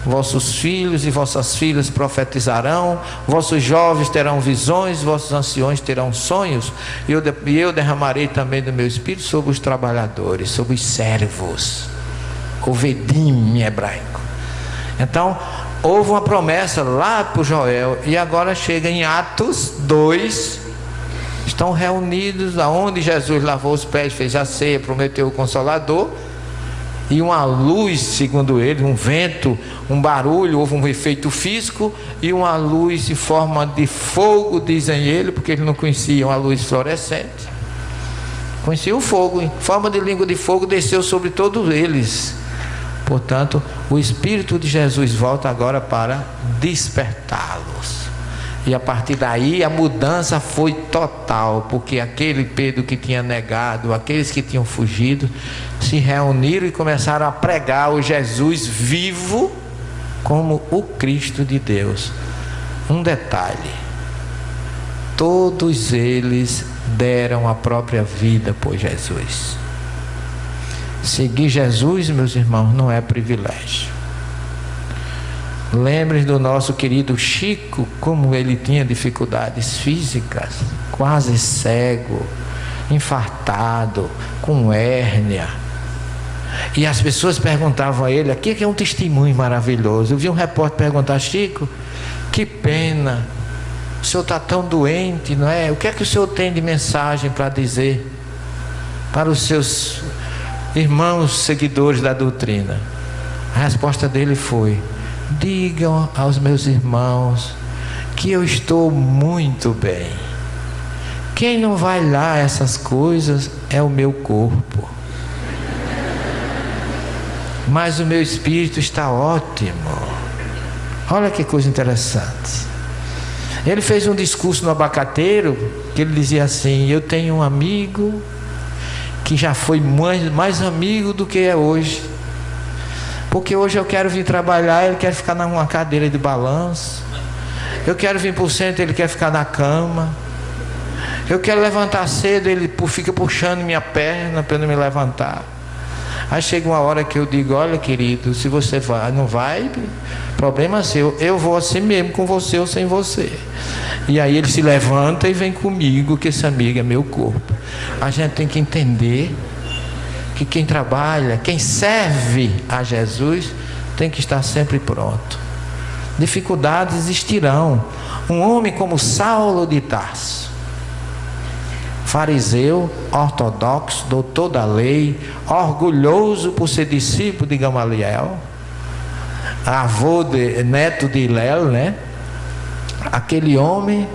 Vossos filhos e vossas filhas profetizarão, vossos jovens terão visões, vossos anciões terão sonhos, e eu derramarei também do meu espírito sobre os trabalhadores, sobre os servos. Ovedim em hebraico. Então, houve uma promessa lá por Joel, e agora chega em Atos 2. Estão reunidos aonde Jesus lavou os pés, fez a ceia, prometeu o Consolador, e uma luz, segundo ele, um vento, um barulho, houve um efeito físico, e uma luz em forma de fogo, dizem ele, porque ele não conhecia uma luz fluorescente, conhecia o fogo, em forma de língua de fogo, desceu sobre todos eles. Portanto, o Espírito de Jesus volta agora para despertá-los. E a partir daí a mudança foi total, porque aquele Pedro que tinha negado, aqueles que tinham fugido, se reuniram e começaram a pregar o Jesus vivo como o Cristo de Deus. Um detalhe: todos eles deram a própria vida por Jesus. Seguir Jesus, meus irmãos, não é privilégio. Lembrem do nosso querido Chico, como ele tinha dificuldades físicas, quase cego, infartado, com hérnia. E as pessoas perguntavam a ele, aqui que é um testemunho maravilhoso. Eu vi um repórter perguntar: Chico, que pena, o senhor está tão doente, não é? O que é que o senhor tem de mensagem para dizer para os seus irmãos seguidores da doutrina? A resposta dele foi: digam aos meus irmãos que eu estou muito bem. Quem não vai lá essas coisas é o meu corpo, mas o meu espírito está ótimo. Olha que coisa interessante. Ele fez um discurso no Abacateiro, que ele dizia assim: eu tenho um amigo que já foi mais amigo do que é hoje, porque hoje eu quero vir trabalhar, ele quer ficar numa cadeira de balanço. Eu quero vir para o centro, ele quer ficar na cama. Eu quero levantar cedo, ele fica puxando minha perna para eu não me levantar. Aí chega uma hora que eu digo: olha, querido, se você vai, não vai, problema seu, eu vou assim mesmo, com você ou sem você. E aí ele se levanta e vem comigo, que esse amigo é meu corpo. A gente tem que entender que quem trabalha, quem serve a Jesus, tem que estar sempre pronto. Dificuldades existirão. Um homem como Saulo de Tarso, fariseu, ortodoxo, doutor da lei, orgulhoso por ser discípulo de Gamaliel, neto de Hilel, né? Aquele homem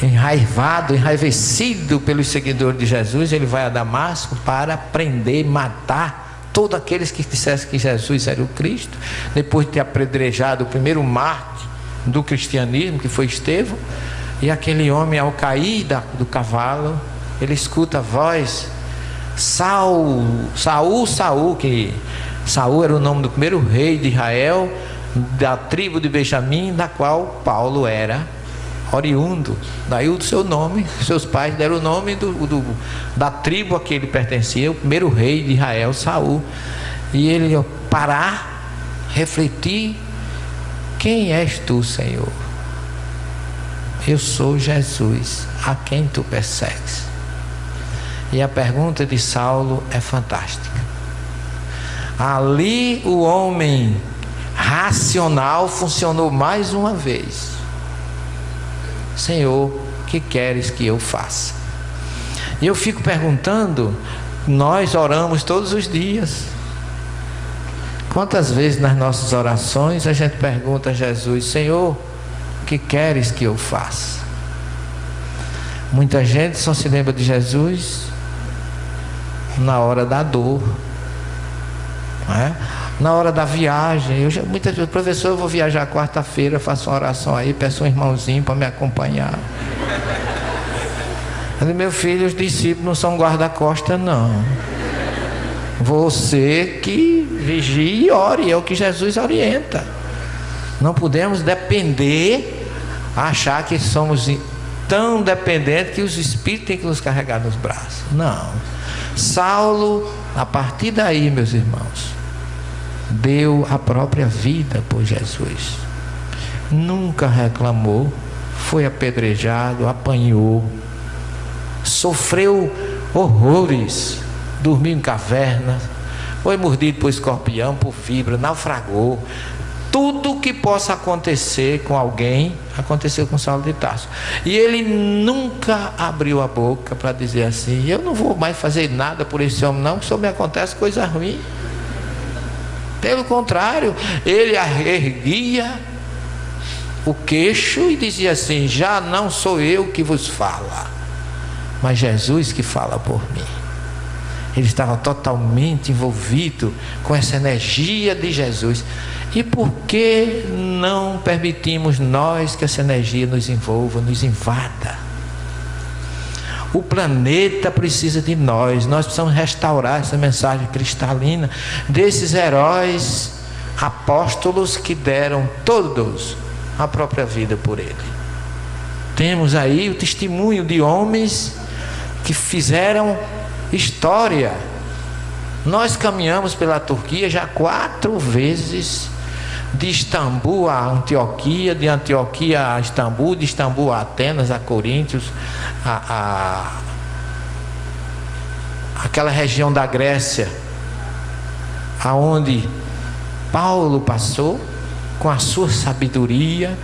enraivado, enraivecido pelos seguidores de Jesus, ele vai a Damasco para prender, matar todos aqueles que dissessem que Jesus era o Cristo, depois de ter apedrejado o primeiro mártir do cristianismo, que foi Estevão. E aquele homem, ao cair do cavalo, ele escuta a voz: Saul, Saul, Saul, que Saul era o nome do primeiro rei de Israel, da tribo de Benjamim, da qual Paulo era oriundo. Daí o seu nome, seus pais deram o nome da tribo a que ele pertencia, o primeiro rei de Israel, Saul. E ele parar, refletir: quem és tu, Senhor? Eu sou Jesus, a quem tu persegues. E a pergunta de Saulo é fantástica. Ali o homem racional funcionou mais uma vez. Senhor, o que queres que eu faça? E eu fico perguntando, nós oramos todos os dias. Quantas vezes nas nossas orações a gente pergunta a Jesus: Senhor, o que queres que eu faça? Muita gente só se lembra de Jesus na hora da dor, não é? Na hora da viagem. Muitas vezes, professor, eu vou viajar quarta-feira, faço uma oração aí, peço um irmãozinho para me acompanhar. Eu digo, meu filho, os discípulos não são guarda-costas, não. Você que vigie e ore, é o que Jesus orienta. Não podemos depender, achar que somos tão dependentes que os espíritos têm que nos carregar nos braços. Não. Saulo, a partir daí, meus irmãos, deu a própria vida por Jesus. Nunca reclamou, foi apedrejado, apanhou, sofreu horrores, dormiu em cavernas, foi mordido por escorpião, por víbora, naufragou. Tudo que possa acontecer com alguém, aconteceu com Saulo de Tarso. E ele nunca abriu a boca para dizer assim: eu não vou mais fazer nada por esse homem não, que só me acontece coisa ruim. Pelo contrário, ele erguia o queixo e dizia assim: já não sou eu que vos fala, mas Jesus que fala por mim. Ele estava totalmente envolvido com essa energia de Jesus. E por que não permitimos nós que essa energia nos envolva, nos invada? O planeta precisa de nós. Nós precisamos restaurar essa mensagem cristalina desses heróis apóstolos que deram todos a própria vida por ele. Temos aí o testemunho de homens que fizeram história. Nós caminhamos pela Turquia já 4 vezes, de Istambul a Antioquia, de Antioquia a Istambul, de Istambul a Atenas, a Coríntios, aquela região da Grécia aonde Paulo passou com a sua sabedoria,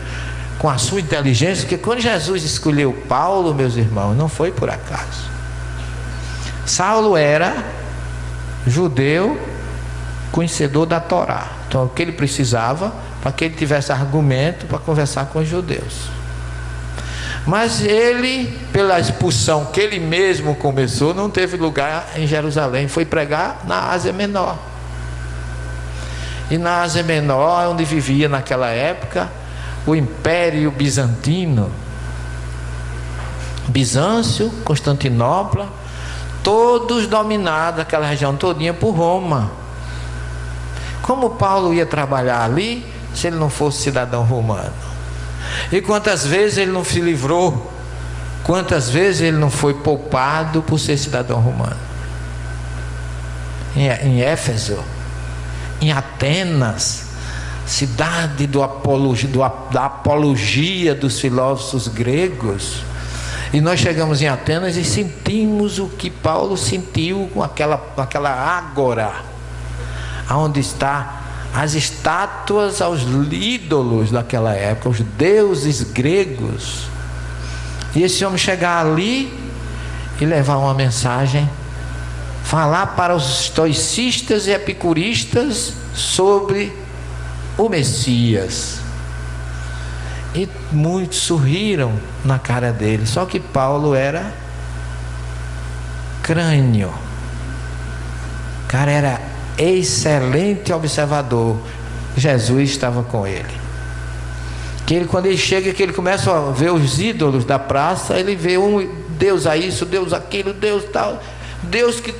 com a sua inteligência, porque quando Jesus escolheu Paulo, meus irmãos, não foi por acaso. Saulo era judeu, conhecedor da Torá. Então o que ele precisava para que ele tivesse argumento para conversar com os judeus. Mas ele, pela expulsão que ele mesmo começou, não teve lugar em Jerusalém, foi pregar na Ásia Menor. E na Ásia Menor, onde vivia naquela época o Império Bizantino, Bizâncio, Constantinopla, todos dominados, aquela região todinha, por Roma. Como Paulo ia trabalhar ali se ele não fosse cidadão romano? E quantas vezes ele não se livrou, quantas vezes ele não foi poupado por ser cidadão romano? Em Éfeso, em Atenas, cidade da apologia dos filósofos gregos. E nós chegamos em Atenas e sentimos o que Paulo sentiu com aquela ágora, onde está as estátuas aos ídolos daquela época, os deuses gregos. E esse homem chegar ali e levar uma mensagem, falar para os estoicistas e epicuristas sobre o Messias. E muitos sorriram na cara dele. Só que Paulo era crânio. O cara era excelente observador. Jesus estava com ele. Quando ele chega, que ele começa a ver os ídolos da praça, ele vê um Deus a isso, Deus aquilo, Deus tal, Deus que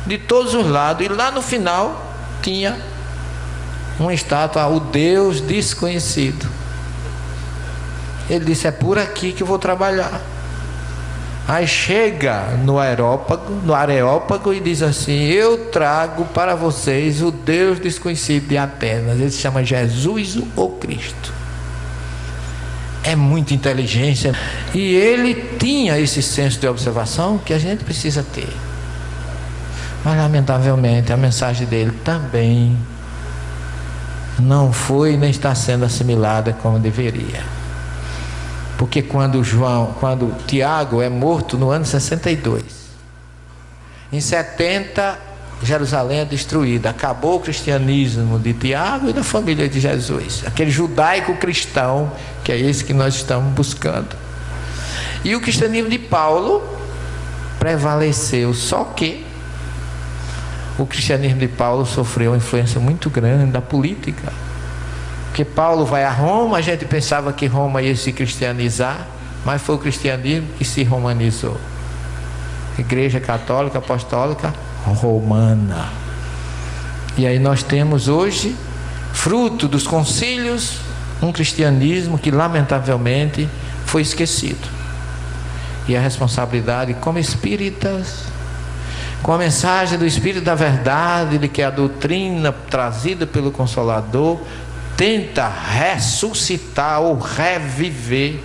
de todos os lados. E lá no final tinha uma estátua, o Deus desconhecido. Ele disse: é por aqui que eu vou trabalhar. Aí chega no Areópago e diz assim: eu trago para vocês o Deus desconhecido de Atenas. Ele se chama Jesus ou Cristo. é muita inteligência. E ele tinha esse senso de observação que a gente precisa ter. Mas lamentavelmente a mensagem dele também não foi nem está sendo assimilada como deveria. Porque quando Tiago é morto no ano 62, em 70 Jerusalém é destruída, acabou o cristianismo de Tiago e da família de Jesus, aquele judaico cristão que é esse que nós estamos buscando. E o cristianismo de Paulo prevaleceu, só que o cristianismo de Paulo sofreu uma influência muito grande da política. Porque Paulo vai a Roma, a gente pensava que Roma ia se cristianizar, mas foi o cristianismo que se romanizou. Igreja Católica Apostólica Romana. E aí nós temos hoje, fruto dos concílios, um cristianismo que lamentavelmente foi esquecido. E a responsabilidade como espíritas, com a mensagem do Espírito da Verdade, de que a doutrina trazida pelo Consolador tenta ressuscitar ou reviver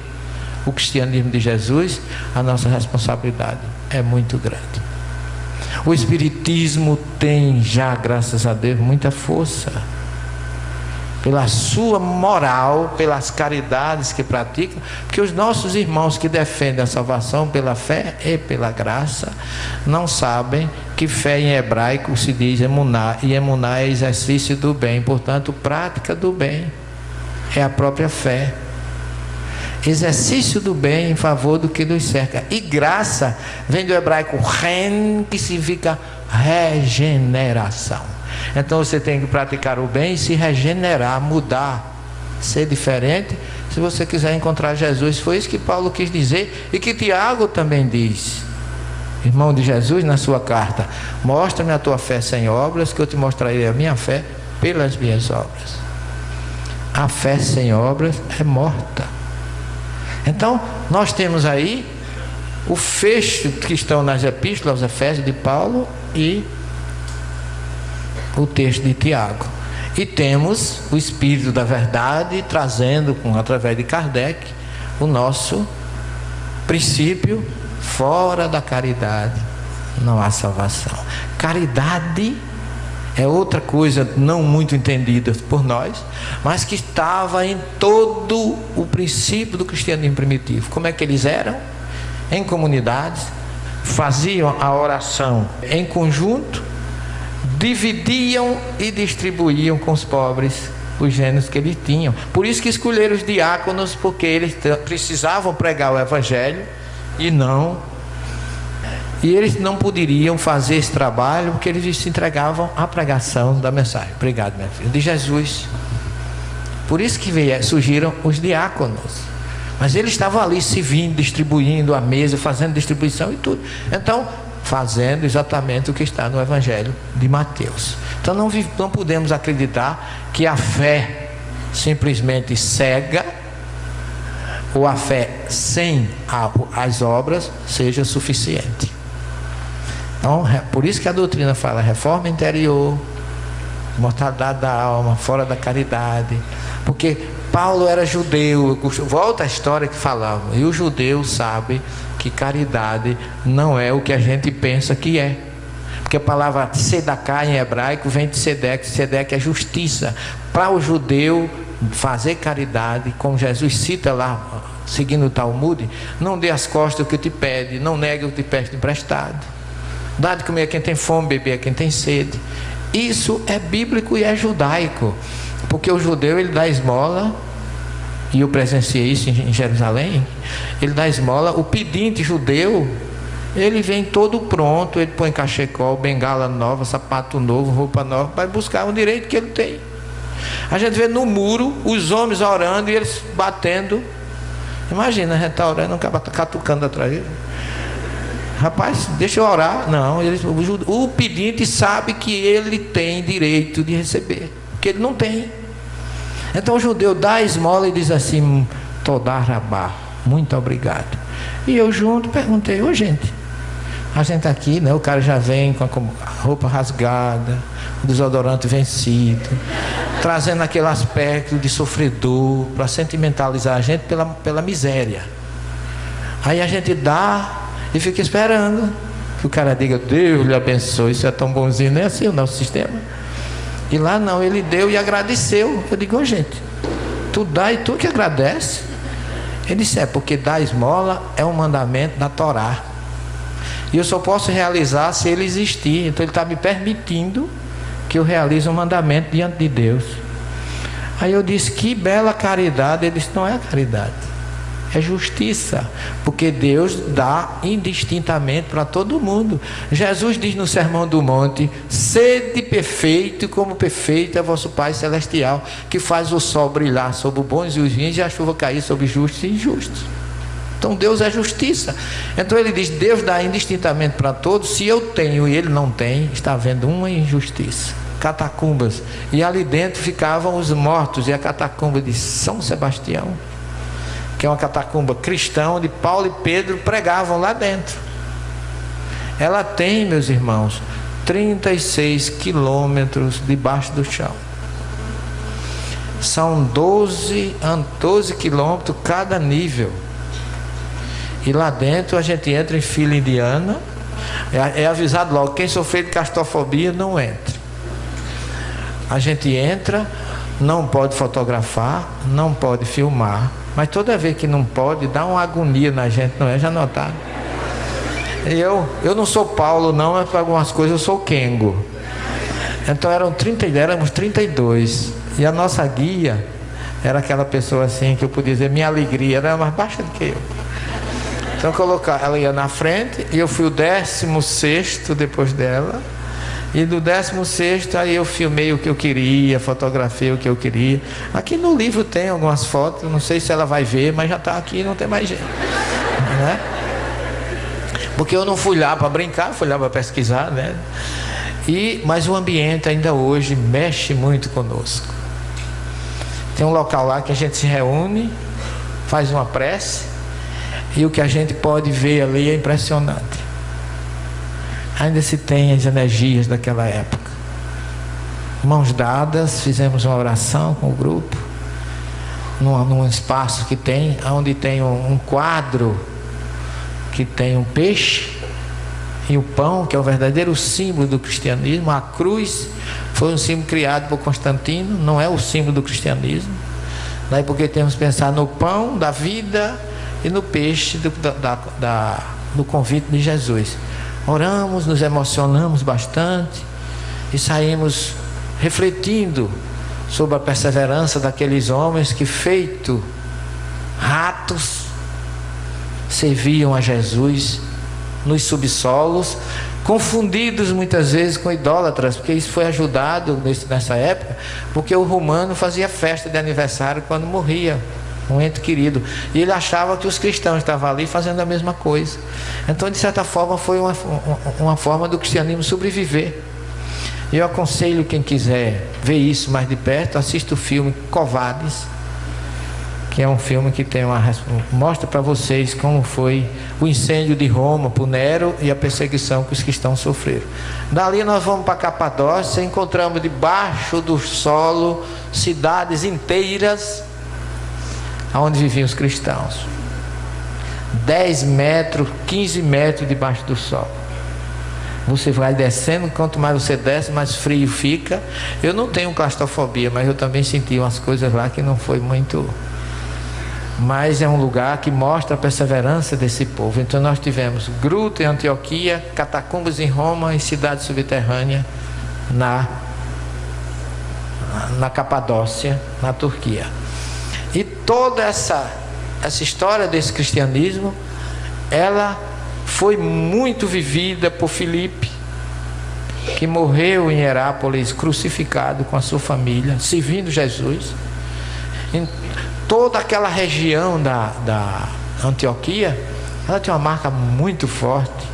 o cristianismo de Jesus, a nossa responsabilidade é muito grande. O Espiritismo tem já, graças a Deus, muita força pela sua moral, pelas caridades que praticam, porque os nossos irmãos que defendem a salvação pela fé e pela graça não sabem que fé em hebraico se diz emuná, e emuná é exercício do bem, portanto prática do bem é a própria fé, exercício do bem em favor do que nos cerca. E graça vem do hebraico ren, que significa regeneração. Então você tem que praticar o bem e se regenerar, mudar, ser diferente, se você quiser encontrar Jesus. Foi isso que Paulo quis dizer e que Tiago também diz, irmão de Jesus, na sua carta: mostra-me a tua fé sem obras, que eu te mostrarei a minha fé pelas minhas obras. A fé sem obras é morta. Então nós temos aí o fecho que estão nas epístolas aos Efésios de Paulo e o texto de Tiago. E temos o Espírito da Verdade trazendo, através de Kardec, o nosso princípio: fora da caridade não há salvação. Caridade é outra coisa não muito entendida por nós, mas que estava em todo o princípio do cristianismo primitivo. Como é que eles eram? Em comunidades, faziam a oração em conjunto, dividiam e distribuíam com os pobres os gêneros que eles tinham. Por isso que escolheram os diáconos, porque eles precisavam pregar o evangelho e eles não poderiam fazer esse trabalho porque eles se entregavam à pregação da mensagem. Obrigado, minha filha, de Jesus. Por isso que surgiram os diáconos. Mas eles estavam ali servindo, distribuindo a mesa, fazendo distribuição e tudo. Então, fazendo exatamente o que está no Evangelho de Mateus. Então não podemos acreditar que a fé simplesmente cega, ou a fé sem as obras seja suficiente. Então, por isso que a doutrina fala reforma interior, mortalidade da alma, fora da caridade. Porque Paulo era judeu, volta a história que falava, e o judeu sabe que caridade não é o que a gente pensa que é. Porque a palavra tzedaká em hebraico vem de tzedek, tzedek é justiça. Para o judeu fazer caridade, como Jesus cita lá, seguindo o Talmud: não dê as costas o que te pede, não negue o que te pede emprestado, dá de comer a quem tem fome, beber a quem tem sede. Isso é bíblico e é judaico, porque o judeu ele dá esmola, e eu presenciei isso em Jerusalém. Ele dá esmola, o pedinte judeu, ele vem todo pronto, ele põe cachecol, bengala nova, sapato novo, roupa nova, para buscar um direito que ele tem. A gente vê no muro os homens orando e eles batendo. Imagina, a gente está orando, um cara catucando atrás dele. Rapaz, deixa eu orar. Não, o pedinte sabe que ele tem direito de receber, porque ele não tem. Então o judeu dá a esmola e diz assim: Todá Rabá, muito obrigado. E eu junto perguntei: ô gente, a gente aqui, né? O cara já vem com a roupa rasgada, o desodorante vencido, trazendo aquele aspecto de sofredor, para sentimentalizar a gente pela miséria. Aí a gente dá e fica esperando que o cara diga: Deus lhe abençoe, isso é tão bonzinho. Não é assim o nosso sistema. E lá não, ele deu e agradeceu. Eu digo: gente, tu dá e tu que agradece? Ele disse: porque dar esmola é um mandamento da Torá, e eu só posso realizar se ele existir. Então ele está me permitindo que eu realize um mandamento diante de Deus. Aí eu disse: que bela caridade. Ele disse: não é caridade, é justiça, porque Deus dá indistintamente para todo mundo. Jesus diz no Sermão do Monte: sede perfeito como perfeito é vosso Pai Celestial, que faz o sol brilhar sobre os bons e os ruins, e a chuva cair sobre justos e injustos. Então Deus é justiça. Então ele diz: Deus dá indistintamente para todos. Se eu tenho e ele não tem, está havendo uma injustiça. Catacumbas, e ali dentro ficavam os mortos, e a catacumba de São Sebastião, que é uma catacumba cristã, onde Paulo e Pedro pregavam lá dentro. Ela tem, meus irmãos, 36 quilômetros debaixo do chão. São 12 quilômetros cada nível. E lá dentro a gente entra em fila indiana. É avisado logo: quem sofreu de claustrofobia não entra. A gente entra, não pode fotografar, não pode filmar. Mas toda vez que não pode, dá uma agonia na gente, não é? Já notaram? Eu não sou Paulo não, mas para algumas coisas eu sou Kengo. Então éramos 32. E a nossa guia era aquela pessoa assim, que eu podia dizer, minha alegria, era mais baixa do que eu. Então ela ia na frente, e eu fui o 16º depois dela. E do 16º aí eu filmei o que eu queria, fotografei o que eu queria. Aqui no livro tem algumas fotos, não sei se ela vai ver, mas já está aqui, não tem mais jeito, né? Porque eu não fui lá para brincar, fui lá para pesquisar, né? Mas o ambiente ainda hoje mexe muito conosco. Tem um local lá que a gente se reúne, faz uma prece, e o que a gente pode ver ali é impressionante. Ainda se tem as energias daquela época. Mãos dadas, fizemos uma oração com o grupo, num espaço que tem, onde tem um quadro que tem um peixe e o pão, que é o verdadeiro símbolo do cristianismo. A cruz foi um símbolo criado por Constantino, não é o símbolo do cristianismo. Daí porque temos que pensar no pão da vida e no peixe do convite de Jesus. Oramos, nos emocionamos bastante e saímos refletindo sobre a perseverança daqueles homens que, feito ratos, serviam a Jesus nos subsolos, confundidos muitas vezes com idólatras, porque isso foi ajudado nessa época, porque o romano fazia festa de aniversário quando morria um ente querido, e ele achava que os cristãos estavam ali fazendo a mesma coisa. Então, de certa forma, foi uma forma do cristianismo sobreviver. E eu aconselho quem quiser ver isso mais de perto, assista o filme Covades, que é um filme que mostra para vocês como foi o incêndio de Roma por Nero e a perseguição que os cristãos sofreram. Dali nós vamos para Capadócia, encontramos debaixo do solo cidades inteiras onde viviam os cristãos. 10 metros, 15 metros debaixo do sol. Você vai descendo, quanto mais você desce, mais frio fica. Eu não tenho claustrofobia, mas eu também senti umas coisas lá que não foi muito. Mas é um lugar que mostra a perseverança desse povo. Então nós tivemos gruta em Antioquia, catacumbas em Roma e cidade subterrânea na Capadócia, na Turquia. E toda essa história desse cristianismo, ela foi muito vivida por Filipe, que morreu em Herápolis, crucificado com a sua família, servindo Jesus. Em toda aquela região da Antioquia, ela tem uma marca muito forte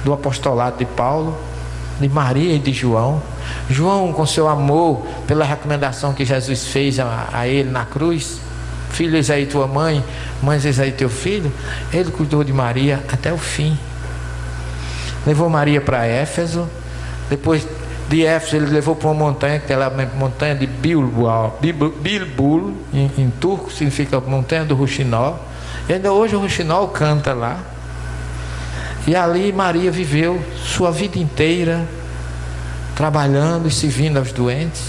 do apostolado de Paulo, de Maria e de João. João, com seu amor pela recomendação que Jesus fez a ele na cruz: filho, eis aí tua mãe, mãe, eis aí teu filho. Ele cuidou de Maria até o fim. Levou Maria para Éfeso, depois de Éfeso ele levou para uma montanha, que é a montanha de Bilbul, em turco significa montanha do Rouxinol. E ainda hoje o Rouxinol canta lá. E ali Maria viveu sua vida inteira trabalhando e servindo aos doentes.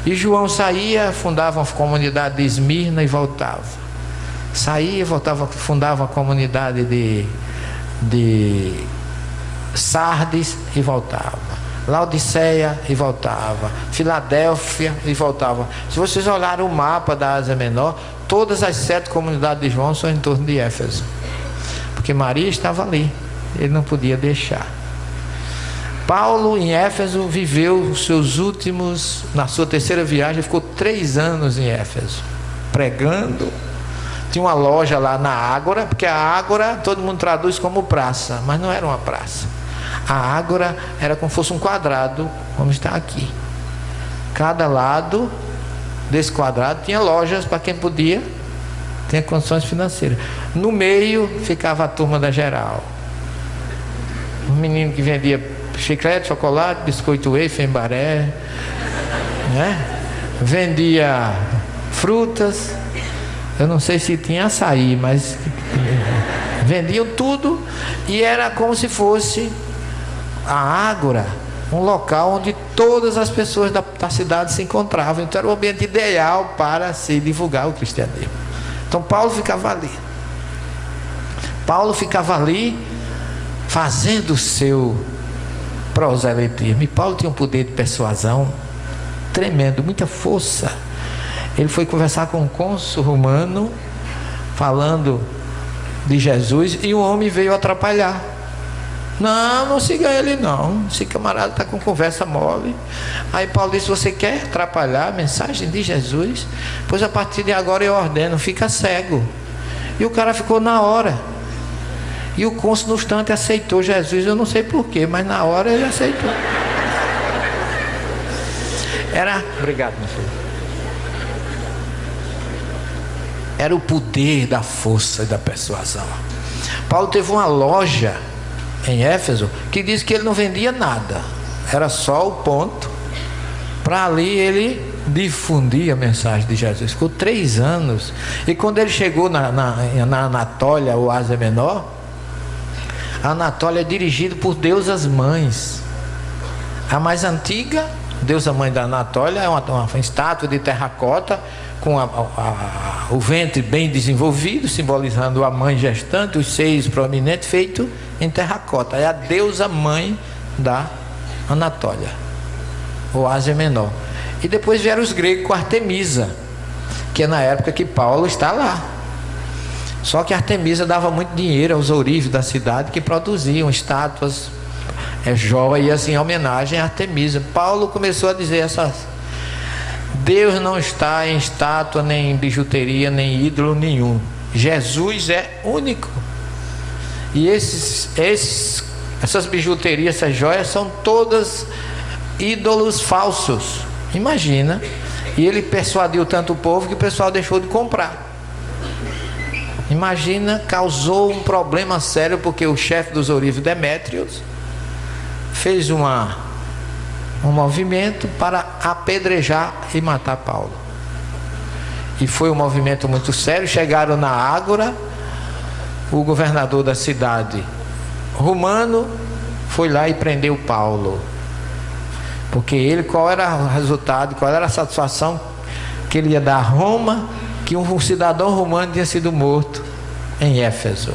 E João saía, fundava uma comunidade de Esmirna e voltava. Saía, voltava, fundava uma comunidade de Sardes e voltava. Laodiceia e voltava. Filadélfia e voltava. Se vocês olharem o mapa da Ásia Menor, todas as 7 comunidades de João são em torno de Éfeso. Porque Maria estava ali. Ele não podia deixar. Paulo em Éfeso viveu os seus últimos, na sua terceira viagem, ficou 3 anos em Éfeso, pregando. Tinha uma loja lá na Ágora, porque a Ágora todo mundo traduz como praça, mas não era uma praça. A Ágora era como se fosse um quadrado, como está aqui. Cada lado desse quadrado tinha lojas para quem podia, tinha condições financeiras. No meio ficava a turma da geral. Um menino que vendia chiclete, chocolate, biscoito wafer, embaré, né? Vendia frutas. Eu não sei se tinha açaí, mas vendiam tudo. E era como se fosse a Ágora, um local onde todas as pessoas da cidade se encontravam. Então era o ambiente ideal para se divulgar o cristianismo. Então Paulo ficava ali. Paulo ficava ali fazendo o seu proselitismo. E Paulo tinha um poder de persuasão tremendo, muita força. Ele foi conversar com um cônsul romano, falando de Jesus, e um homem veio atrapalhar. Não siga ele não, esse camarada está com conversa mole. Aí Paulo disse: você quer atrapalhar a mensagem de Jesus? Pois a partir de agora eu ordeno, fica cego. E o cara ficou na hora. E o cônsul no instante aceitou Jesus. Eu não sei porquê, mas na hora ele aceitou. Obrigado, meu filho. Era o poder da força e da persuasão. Paulo teve uma loja em Éfeso que diz que ele não vendia nada, era só o ponto. Para ali ele difundir a mensagem de Jesus. Ficou 3 anos. E quando ele chegou na Anatólia, ou Ásia Menor, a Anatólia é dirigida por deusas mães. A mais antiga deusa mãe da Anatólia é uma estátua de terracota com o ventre bem desenvolvido, simbolizando a mãe gestante, os seios prominentes, feito em terracota. É a deusa mãe da Anatólia, ou Ásia Menor. E depois vieram os gregos com Artemisa, que é na época que Paulo está lá. Só que Artemisa dava muito dinheiro aos ourives da cidade, que produziam estátuas, joias em homenagem a Artemisa. Paulo começou a dizer Deus não está em estátua, nem em bijuteria, nem ídolo nenhum. Jesus é único. E essas bijuterias, essas joias são todas ídolos falsos. Imagina. E ele persuadiu tanto o povo que o pessoal deixou de comprar. Imagina, causou um problema sério, porque o chefe dos ourives, Demétrios, fez um movimento para apedrejar e matar Paulo. E foi um movimento muito sério. Chegaram na Ágora, o governador da cidade romano foi lá e prendeu Paulo, porque ele, qual era o resultado, qual era a satisfação que ele ia dar a Roma, que um cidadão romano tinha sido morto em Éfeso.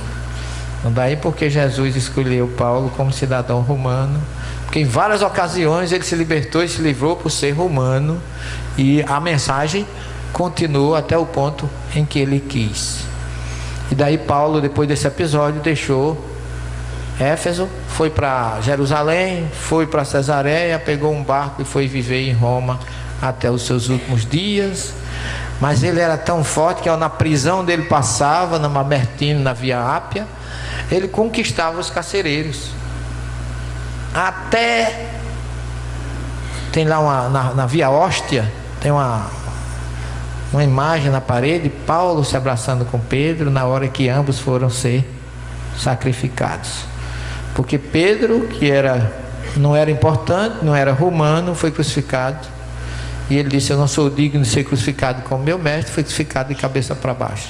Não daí porque Jesus escolheu Paulo como cidadão romano, porque em várias ocasiões ele se libertou e se livrou por ser romano, e a mensagem continuou até o ponto em que ele quis. E daí Paulo, depois desse episódio, deixou Éfeso, foi para Jerusalém, foi para Cesareia, pegou um barco e foi viver em Roma até os seus últimos dias. Mas ele era tão forte que na prisão onde ele passava, na Mamertino, na Via Ápia, ele conquistava os carcereiros. Até tem lá na Via Hóstia, tem uma imagem na parede, Paulo se abraçando com Pedro na hora que ambos foram ser sacrificados. Porque Pedro, que era não era importante, não era romano, foi crucificado. E ele disse: eu não sou digno de ser crucificado como meu mestre. Foi crucificado de cabeça para baixo.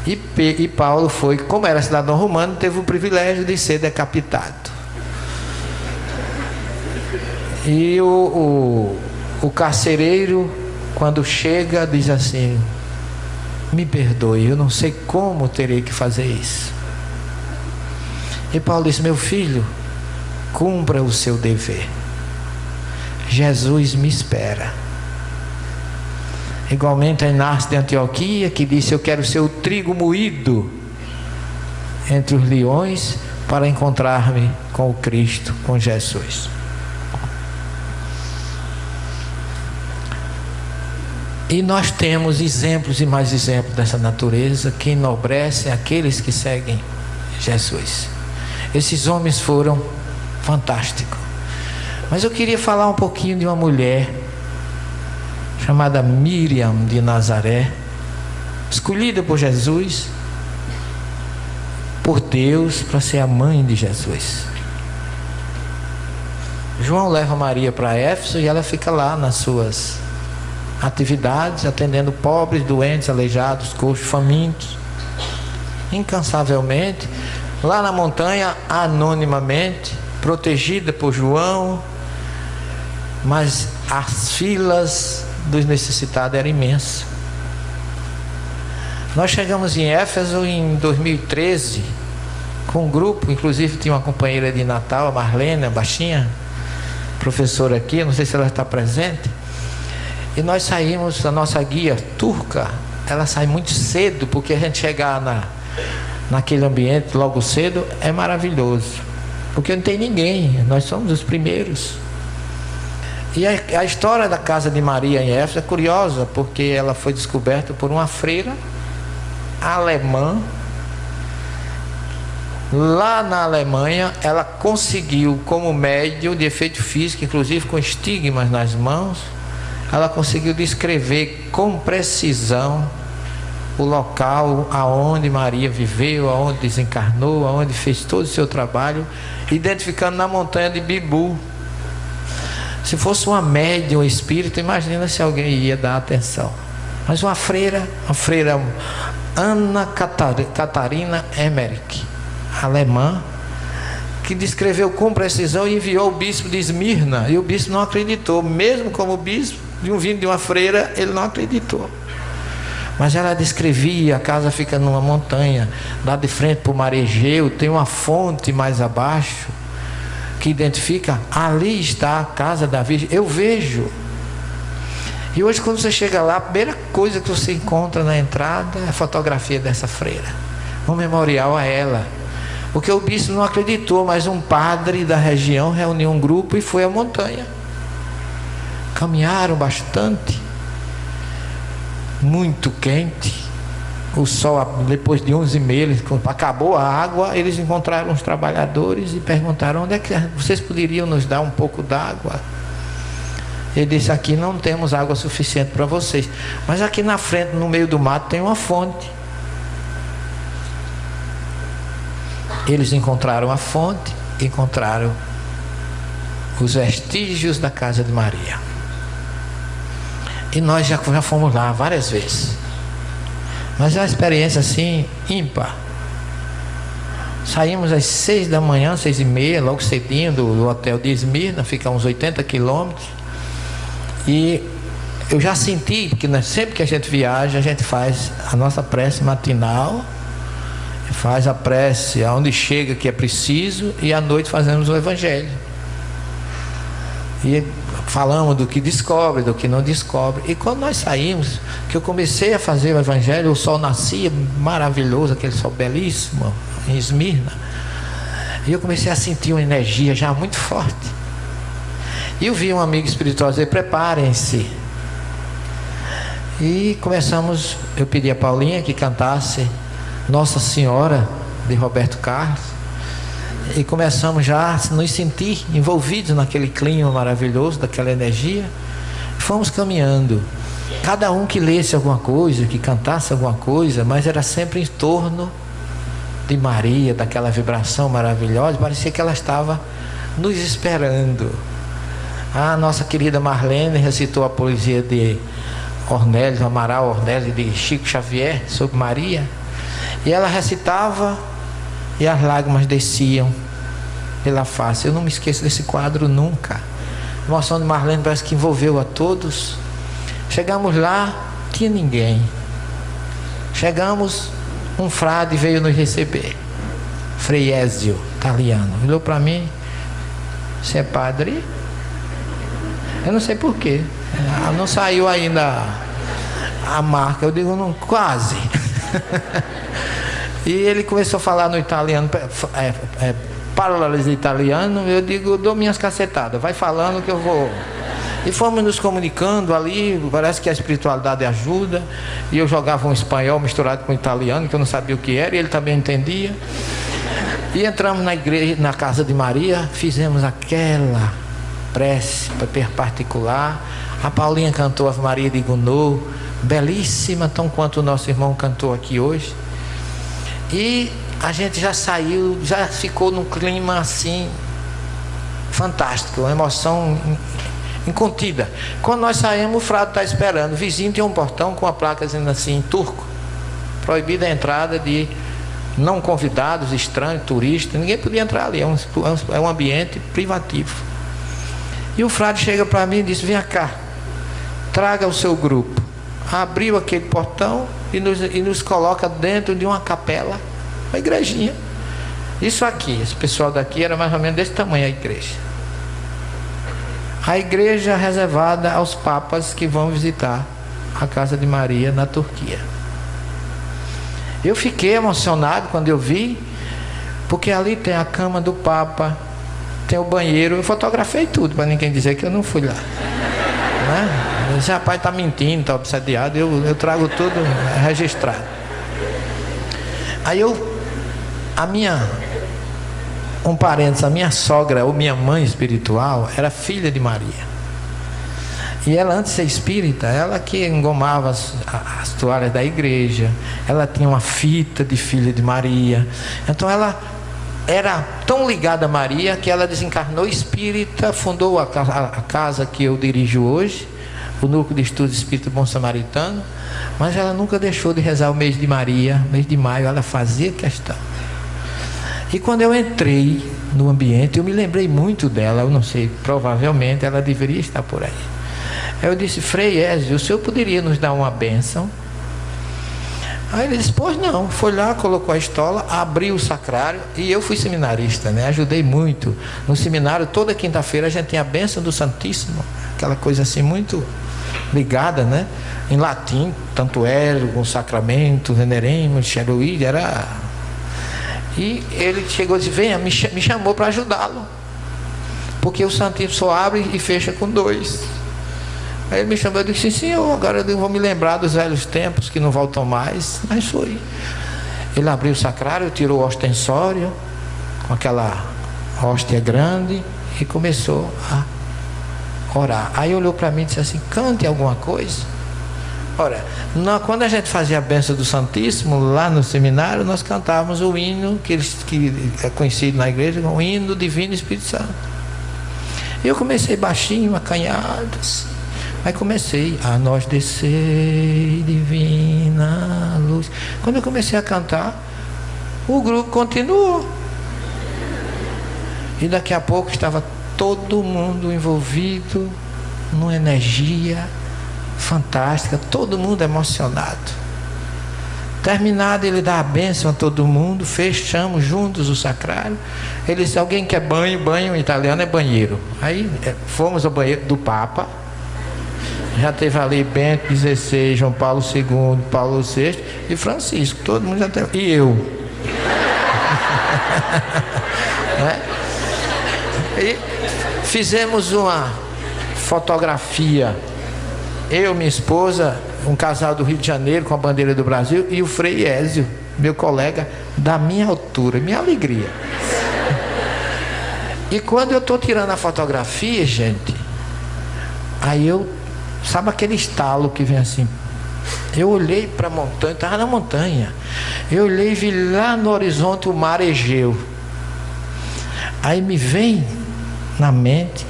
E Paulo foi, como era cidadão romano, teve o privilégio de ser decapitado. E o carcereiro, quando chega, diz assim: me perdoe, eu não sei como terei que fazer isso. E Paulo disse: meu filho, cumpra o seu dever. Jesus me espera. Igualmente a Inácio de Antioquia, que disse: eu quero ser o trigo moído entre os leões para encontrar-me com o Cristo, com Jesus. E nós temos exemplos e mais exemplos dessa natureza que enobrecem aqueles que seguem Jesus. Esses homens foram fantásticos. Mas eu queria falar um pouquinho de uma mulher chamada Miriam de Nazaré, escolhida por Jesus, por Deus, para ser a mãe de Jesus. João leva Maria para Éfeso e ela fica lá nas suas atividades, atendendo pobres, doentes, aleijados, coxos, famintos, incansavelmente, lá na montanha, anonimamente, protegida por João, mas as filas dos necessitados eram imensas. Nós chegamos em Éfeso em 2013, com um grupo, inclusive tinha uma companheira de Natal, a Marlene, a baixinha, professora aqui, não sei se ela está presente. E nós saímos, a nossa guia turca, ela sai muito cedo, porque a gente chegar naquele ambiente logo cedo é maravilhoso, porque não tem ninguém, nós somos os primeiros. E a história da casa de Maria em Éfeso é curiosa, porque ela foi descoberta por uma freira alemã. Lá na Alemanha, ela conseguiu, como médium de efeito físico, inclusive com estigmas nas mãos, ela conseguiu descrever com precisão o local aonde Maria viveu, aonde desencarnou, aonde fez todo o seu trabalho, identificando na montanha de Bibu. Se fosse uma médium espírita, imagina se alguém ia dar atenção. Mas uma freira Ana Catarina Emmerich, alemã, que descreveu com precisão e enviou o bispo de Esmirna, e o bispo não acreditou, mesmo como bispo vindo de uma freira, ele não acreditou. Mas ela descrevia: a casa fica numa montanha, lá de frente para o mar Egeu, tem uma fonte mais abaixo que identifica, ali está a casa da Virgem. Eu vejo. E hoje, quando você chega lá, a primeira coisa que você encontra na entrada é a fotografia dessa freira, um memorial a ela, porque o bispo não acreditou, mas um padre da região reuniu um grupo e foi à montanha. Caminharam bastante, muito quente, o sol, depois de 11h30, acabou a água, eles encontraram os trabalhadores e perguntaram: onde é que vocês poderiam nos dar um pouco d'água? Ele disse: aqui não temos água suficiente para vocês, mas aqui na frente, no meio do mato, tem uma fonte. Eles encontraram a fonte, encontraram os vestígios da casa de Maria. E nós já fomos lá várias vezes, mas é uma experiência assim ímpar. Saímos às 6 da manhã, 6h30, logo cedinho do hotel de Esmirna, fica a uns 80 quilômetros. E eu já senti que sempre que a gente viaja, a gente faz a nossa prece matinal, faz a prece aonde chega que é preciso, e à noite fazemos o evangelho. E falamos do que descobre, do que não descobre. E quando nós saímos, que eu comecei a fazer o evangelho, o sol nascia maravilhoso, aquele sol belíssimo em Esmirna, e eu comecei a sentir uma energia já muito forte. E eu vi um amigo espiritual dizer: preparem-se. E começamos, eu pedi a Paulinha que cantasse Nossa Senhora de Roberto Carlos, e começamos já a nos sentir envolvidos naquele clima maravilhoso, daquela energia. Fomos caminhando, cada um que lesse alguma coisa, que cantasse alguma coisa, mas era sempre em torno de Maria, daquela vibração maravilhosa. Parecia que ela estava nos esperando. A nossa querida Marlene recitou a poesia de Ornélio, Amaral Ornélio, de Chico Xavier, sobre Maria. E ela recitava e as lágrimas desciam pela face. Eu não me esqueço desse quadro nunca. A emoção de Marlene parece que envolveu a todos. Chegamos lá, tinha ninguém. Chegamos, um frade veio nos receber, Frei Ezio, italiano. Olhou para mim: você é padre? Eu não sei porquê, não saiu ainda a marca. Eu digo, não, quase. E ele começou a falar no italiano, paralelo italiano. Eu digo, dou minhas cacetadas, vai falando que eu vou. E fomos nos comunicando ali, parece que a espiritualidade ajuda. E eu jogava um espanhol misturado com italiano, que eu não sabia o que era, e ele também entendia. E entramos na igreja, na casa de Maria, fizemos aquela prece particular. A Paulinha cantou a Maria de Gounod, belíssima, tão quanto o nosso irmão cantou aqui hoje. E a gente já saiu, já ficou num clima assim fantástico, uma emoção incontida. Quando nós saímos, o frade está esperando. O vizinho tem um portão com a placa dizendo assim, em turco: proibida a entrada de não convidados, estranhos, turistas. Ninguém podia entrar ali, é um ambiente privativo. E o frade chega para mim e disse: vem cá, traga o seu grupo. Abriu aquele portão e nos coloca dentro de uma capela, uma igrejinha. Isso aqui, esse pessoal daqui era mais ou menos desse tamanho a igreja. A igreja reservada aos papas que vão visitar a casa de Maria na Turquia. Eu fiquei emocionado quando eu vi, porque ali tem a cama do Papa, tem o banheiro. Eu fotografei tudo para ninguém dizer que eu não fui lá, né? Esse rapaz está mentindo, está obsediado. Eu trago tudo registrado. Aí um parênteses, a minha sogra, ou minha mãe espiritual, era filha de Maria. E ela, antes de ser espírita, ela que engomava as toalhas da igreja. Ela tinha uma fita de filha de Maria. Então ela era tão ligada a Maria que ela desencarnou espírita, fundou a casa que eu dirijo hoje, o Núcleo de Estudos Espírita Bom Samaritano. Mas ela nunca deixou de rezar o mês de Maria, mês de maio, ela fazia questão. E quando eu entrei no ambiente, eu me lembrei muito dela. Eu não sei, provavelmente ela deveria estar por aí. Eu disse: Frei Ezio, o senhor poderia nos dar uma bênção? Aí ele disse: pois não. Foi lá, colocou a estola, abriu o sacrário. E eu fui seminarista, né? Ajudei muito. No seminário, toda quinta-feira a gente tinha a bênção do Santíssimo. Aquela coisa assim muito ligada, né? Em latim, tanto ergo, com sacramento, veneremos, xeruíde, era... E ele chegou e disse: venha, me chamou para ajudá-lo, porque o Santíssimo só abre e fecha com 2. Aí ele me chamou, eu disse: sim, senhor, agora eu vou me lembrar dos velhos tempos que não voltam mais. Mas foi. Ele abriu o sacrário, tirou o ostensório, com aquela hóstia grande, e começou a orar. Aí olhou para mim e disse assim: cante alguma coisa. Ora, quando a gente fazia a bênção do Santíssimo lá no seminário, nós cantávamos o hino que é conhecido na igreja, o hino do Divino Espírito Santo. Eu comecei baixinho, acanhado, assim. Aí comecei: a nós descer divina luz. Quando eu comecei a cantar, o grupo continuou. E daqui a pouco estava todo mundo envolvido numa energia fantástica, todo mundo emocionado. Terminado, ele dá a bênção a todo mundo, fechamos juntos o sacrário. Ele disse: alguém quer banho? Banho em italiano é banheiro. Aí fomos ao banheiro do Papa. Já teve ali Bento XVI, João Paulo II, Paulo VI e Francisco. Todo mundo já teve. E eu. E fizemos uma fotografia. Eu, minha esposa, um casal do Rio de Janeiro com a bandeira do Brasil, e o Frei Ezio, meu colega, da minha altura, minha alegria. E quando eu estou tirando a fotografia, gente, aí sabe aquele estalo que vem assim? Eu olhei para a montanha, estava na montanha. Eu olhei e vi lá no horizonte o mar Egeu. Aí me vem na mente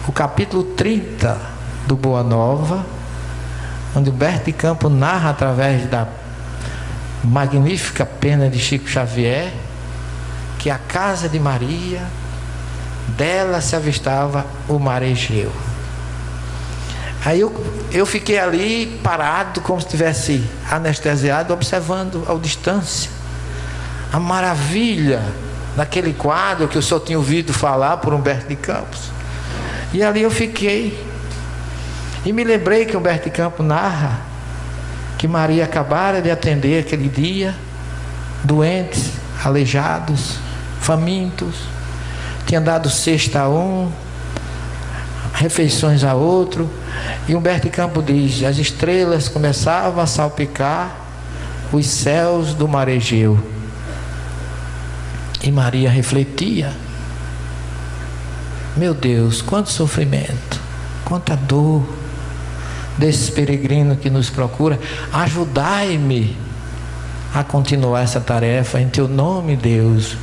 o capítulo 30 do Boa Nova, onde Humberto de Campos narra através da magnífica pena de Chico Xavier que a casa de Maria, dela se avistava o mar Egeu. Aí eu fiquei ali parado, como se estivesse anestesiado, observando à distância a maravilha daquele quadro que eu só tinha ouvido falar por Humberto de Campos. E ali eu fiquei e me lembrei que Humberto de Campos narra que Maria acabara de atender aquele dia doentes, aleijados, famintos, tinha dado cesta a um, refeições a outro. E Humberto de Campos diz: as estrelas começavam a salpicar os céus do mar Egeu. E Maria refletia: meu Deus, quanto sofrimento, quanta dor desses peregrinos que nos procura. Ajudai-me a continuar essa tarefa em teu nome, Deus.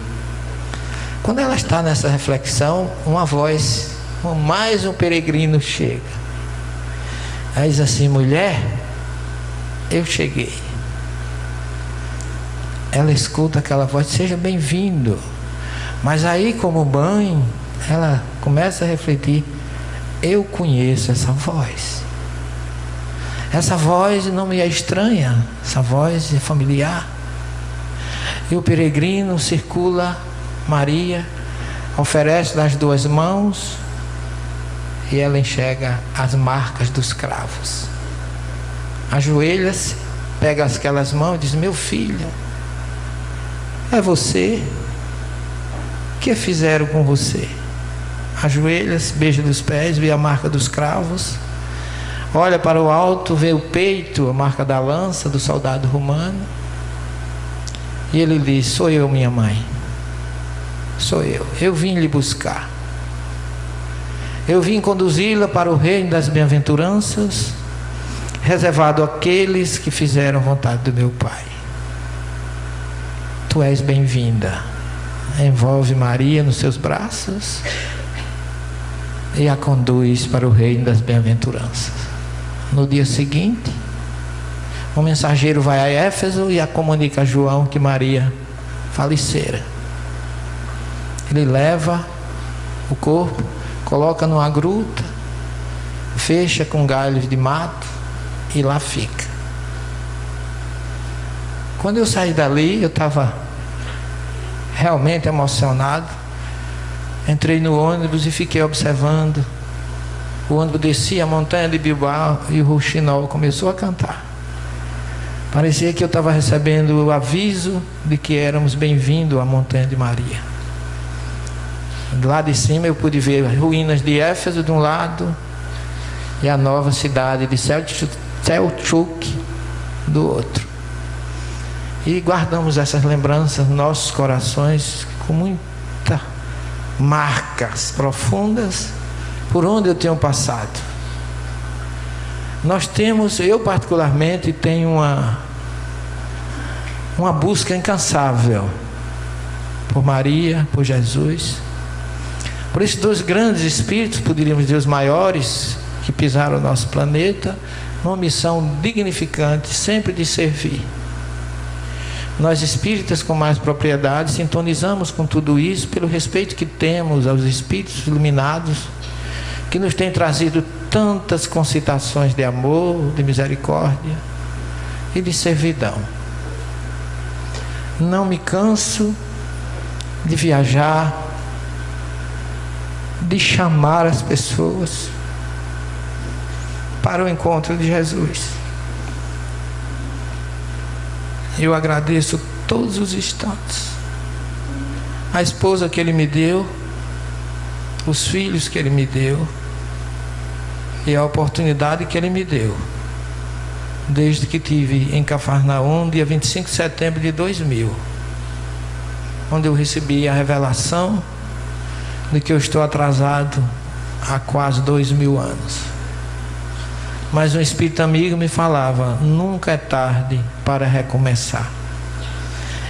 Quando ela está nessa reflexão, uma voz, mais um peregrino chega. Ela diz assim: mulher, eu cheguei. Ela escuta aquela voz: seja bem-vindo. Mas aí, como mãe, ela começa a refletir: eu conheço essa voz. Essa voz não me é estranha, essa voz é familiar. E o peregrino circula Maria, oferece nas duas mãos, e ela enxerga as marcas dos cravos. Ajoelha-se, pega aquelas mãos e diz: meu filho, é você? O que fizeram com você? Ajoelha-se, beija dos pés, vê a marca dos cravos, olha para o alto, vê o peito, a marca da lança do soldado romano, e ele diz: sou eu, minha mãe, sou eu vim lhe buscar, eu vim conduzi-la para o reino das bem-aventuranças, reservado àqueles que fizeram vontade do meu Pai. Tu és bem-vinda. Envolve Maria nos seus braços e a conduz para o reino das bem-aventuranças. No dia seguinte, um mensageiro vai a Éfeso e a comunica a João que Maria falecera. Ele leva o corpo, coloca numa gruta, fecha com galhos de mato e lá fica. Quando eu saí dali, eu estava realmente emocionado. Entrei no ônibus e fiquei observando. O ônibus descia a montanha de Bilbao e o rouxinol começou a cantar. Parecia que eu estava recebendo o aviso de que éramos bem-vindos à montanha de Maria. Lá de cima eu pude ver as ruínas de Éfeso de um lado e a nova cidade de Selçuk do outro. E guardamos essas lembranças nos nossos corações com muitas marcas profundas por onde eu tenho passado. Nós temos, eu particularmente tenho uma busca incansável por Maria, por Jesus, por esses dois grandes espíritos, poderíamos dizer os maiores, que pisaram o nosso planeta, numa missão dignificante, sempre de servir. Nós espíritas com mais propriedade sintonizamos com tudo isso pelo respeito que temos aos espíritos iluminados que nos têm trazido tantas concitações de amor, de misericórdia e de servidão. Não me canso de viajar, de chamar as pessoas para o encontro de Jesus. Eu agradeço todos os instantes a esposa que Ele me deu, os filhos que Ele me deu e a oportunidade que Ele me deu desde que tive em Cafarnaum, dia 25 de setembro de 2000, onde eu recebi a revelação de que eu estou atrasado há quase 2000 anos. Mas um espírito amigo me falava: nunca é tarde para recomeçar.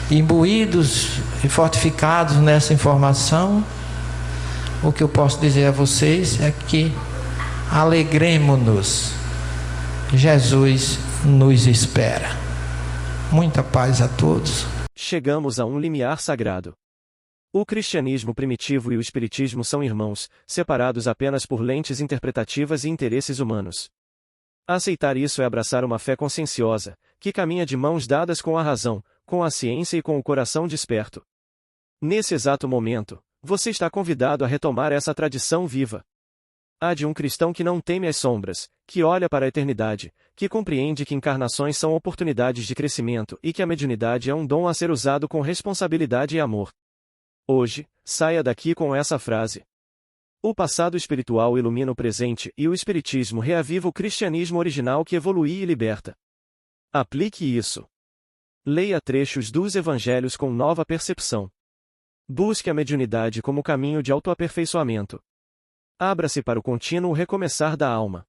Imbuídos e fortificados nessa informação, o que eu posso dizer a vocês é que alegremo-nos. Jesus nos espera. Muita paz a todos. Chegamos a um limiar sagrado. O cristianismo primitivo e o espiritismo são irmãos, separados apenas por lentes interpretativas e interesses humanos. Aceitar isso é abraçar uma fé conscienciosa, que caminha de mãos dadas com a razão, com a ciência e com o coração desperto. Nesse exato momento, você está convidado a retomar essa tradição viva. A de um cristão que não teme as sombras, que olha para a eternidade, que compreende que encarnações são oportunidades de crescimento e que a mediunidade é um dom a ser usado com responsabilidade e amor. Hoje, saia daqui com essa frase. O passado espiritual ilumina o presente e o espiritismo reaviva o cristianismo original que evolui e liberta. Aplique isso. Leia trechos dos evangelhos com nova percepção. Busque a mediunidade como caminho de autoaperfeiçoamento. Abra-se para o contínuo recomeçar da alma.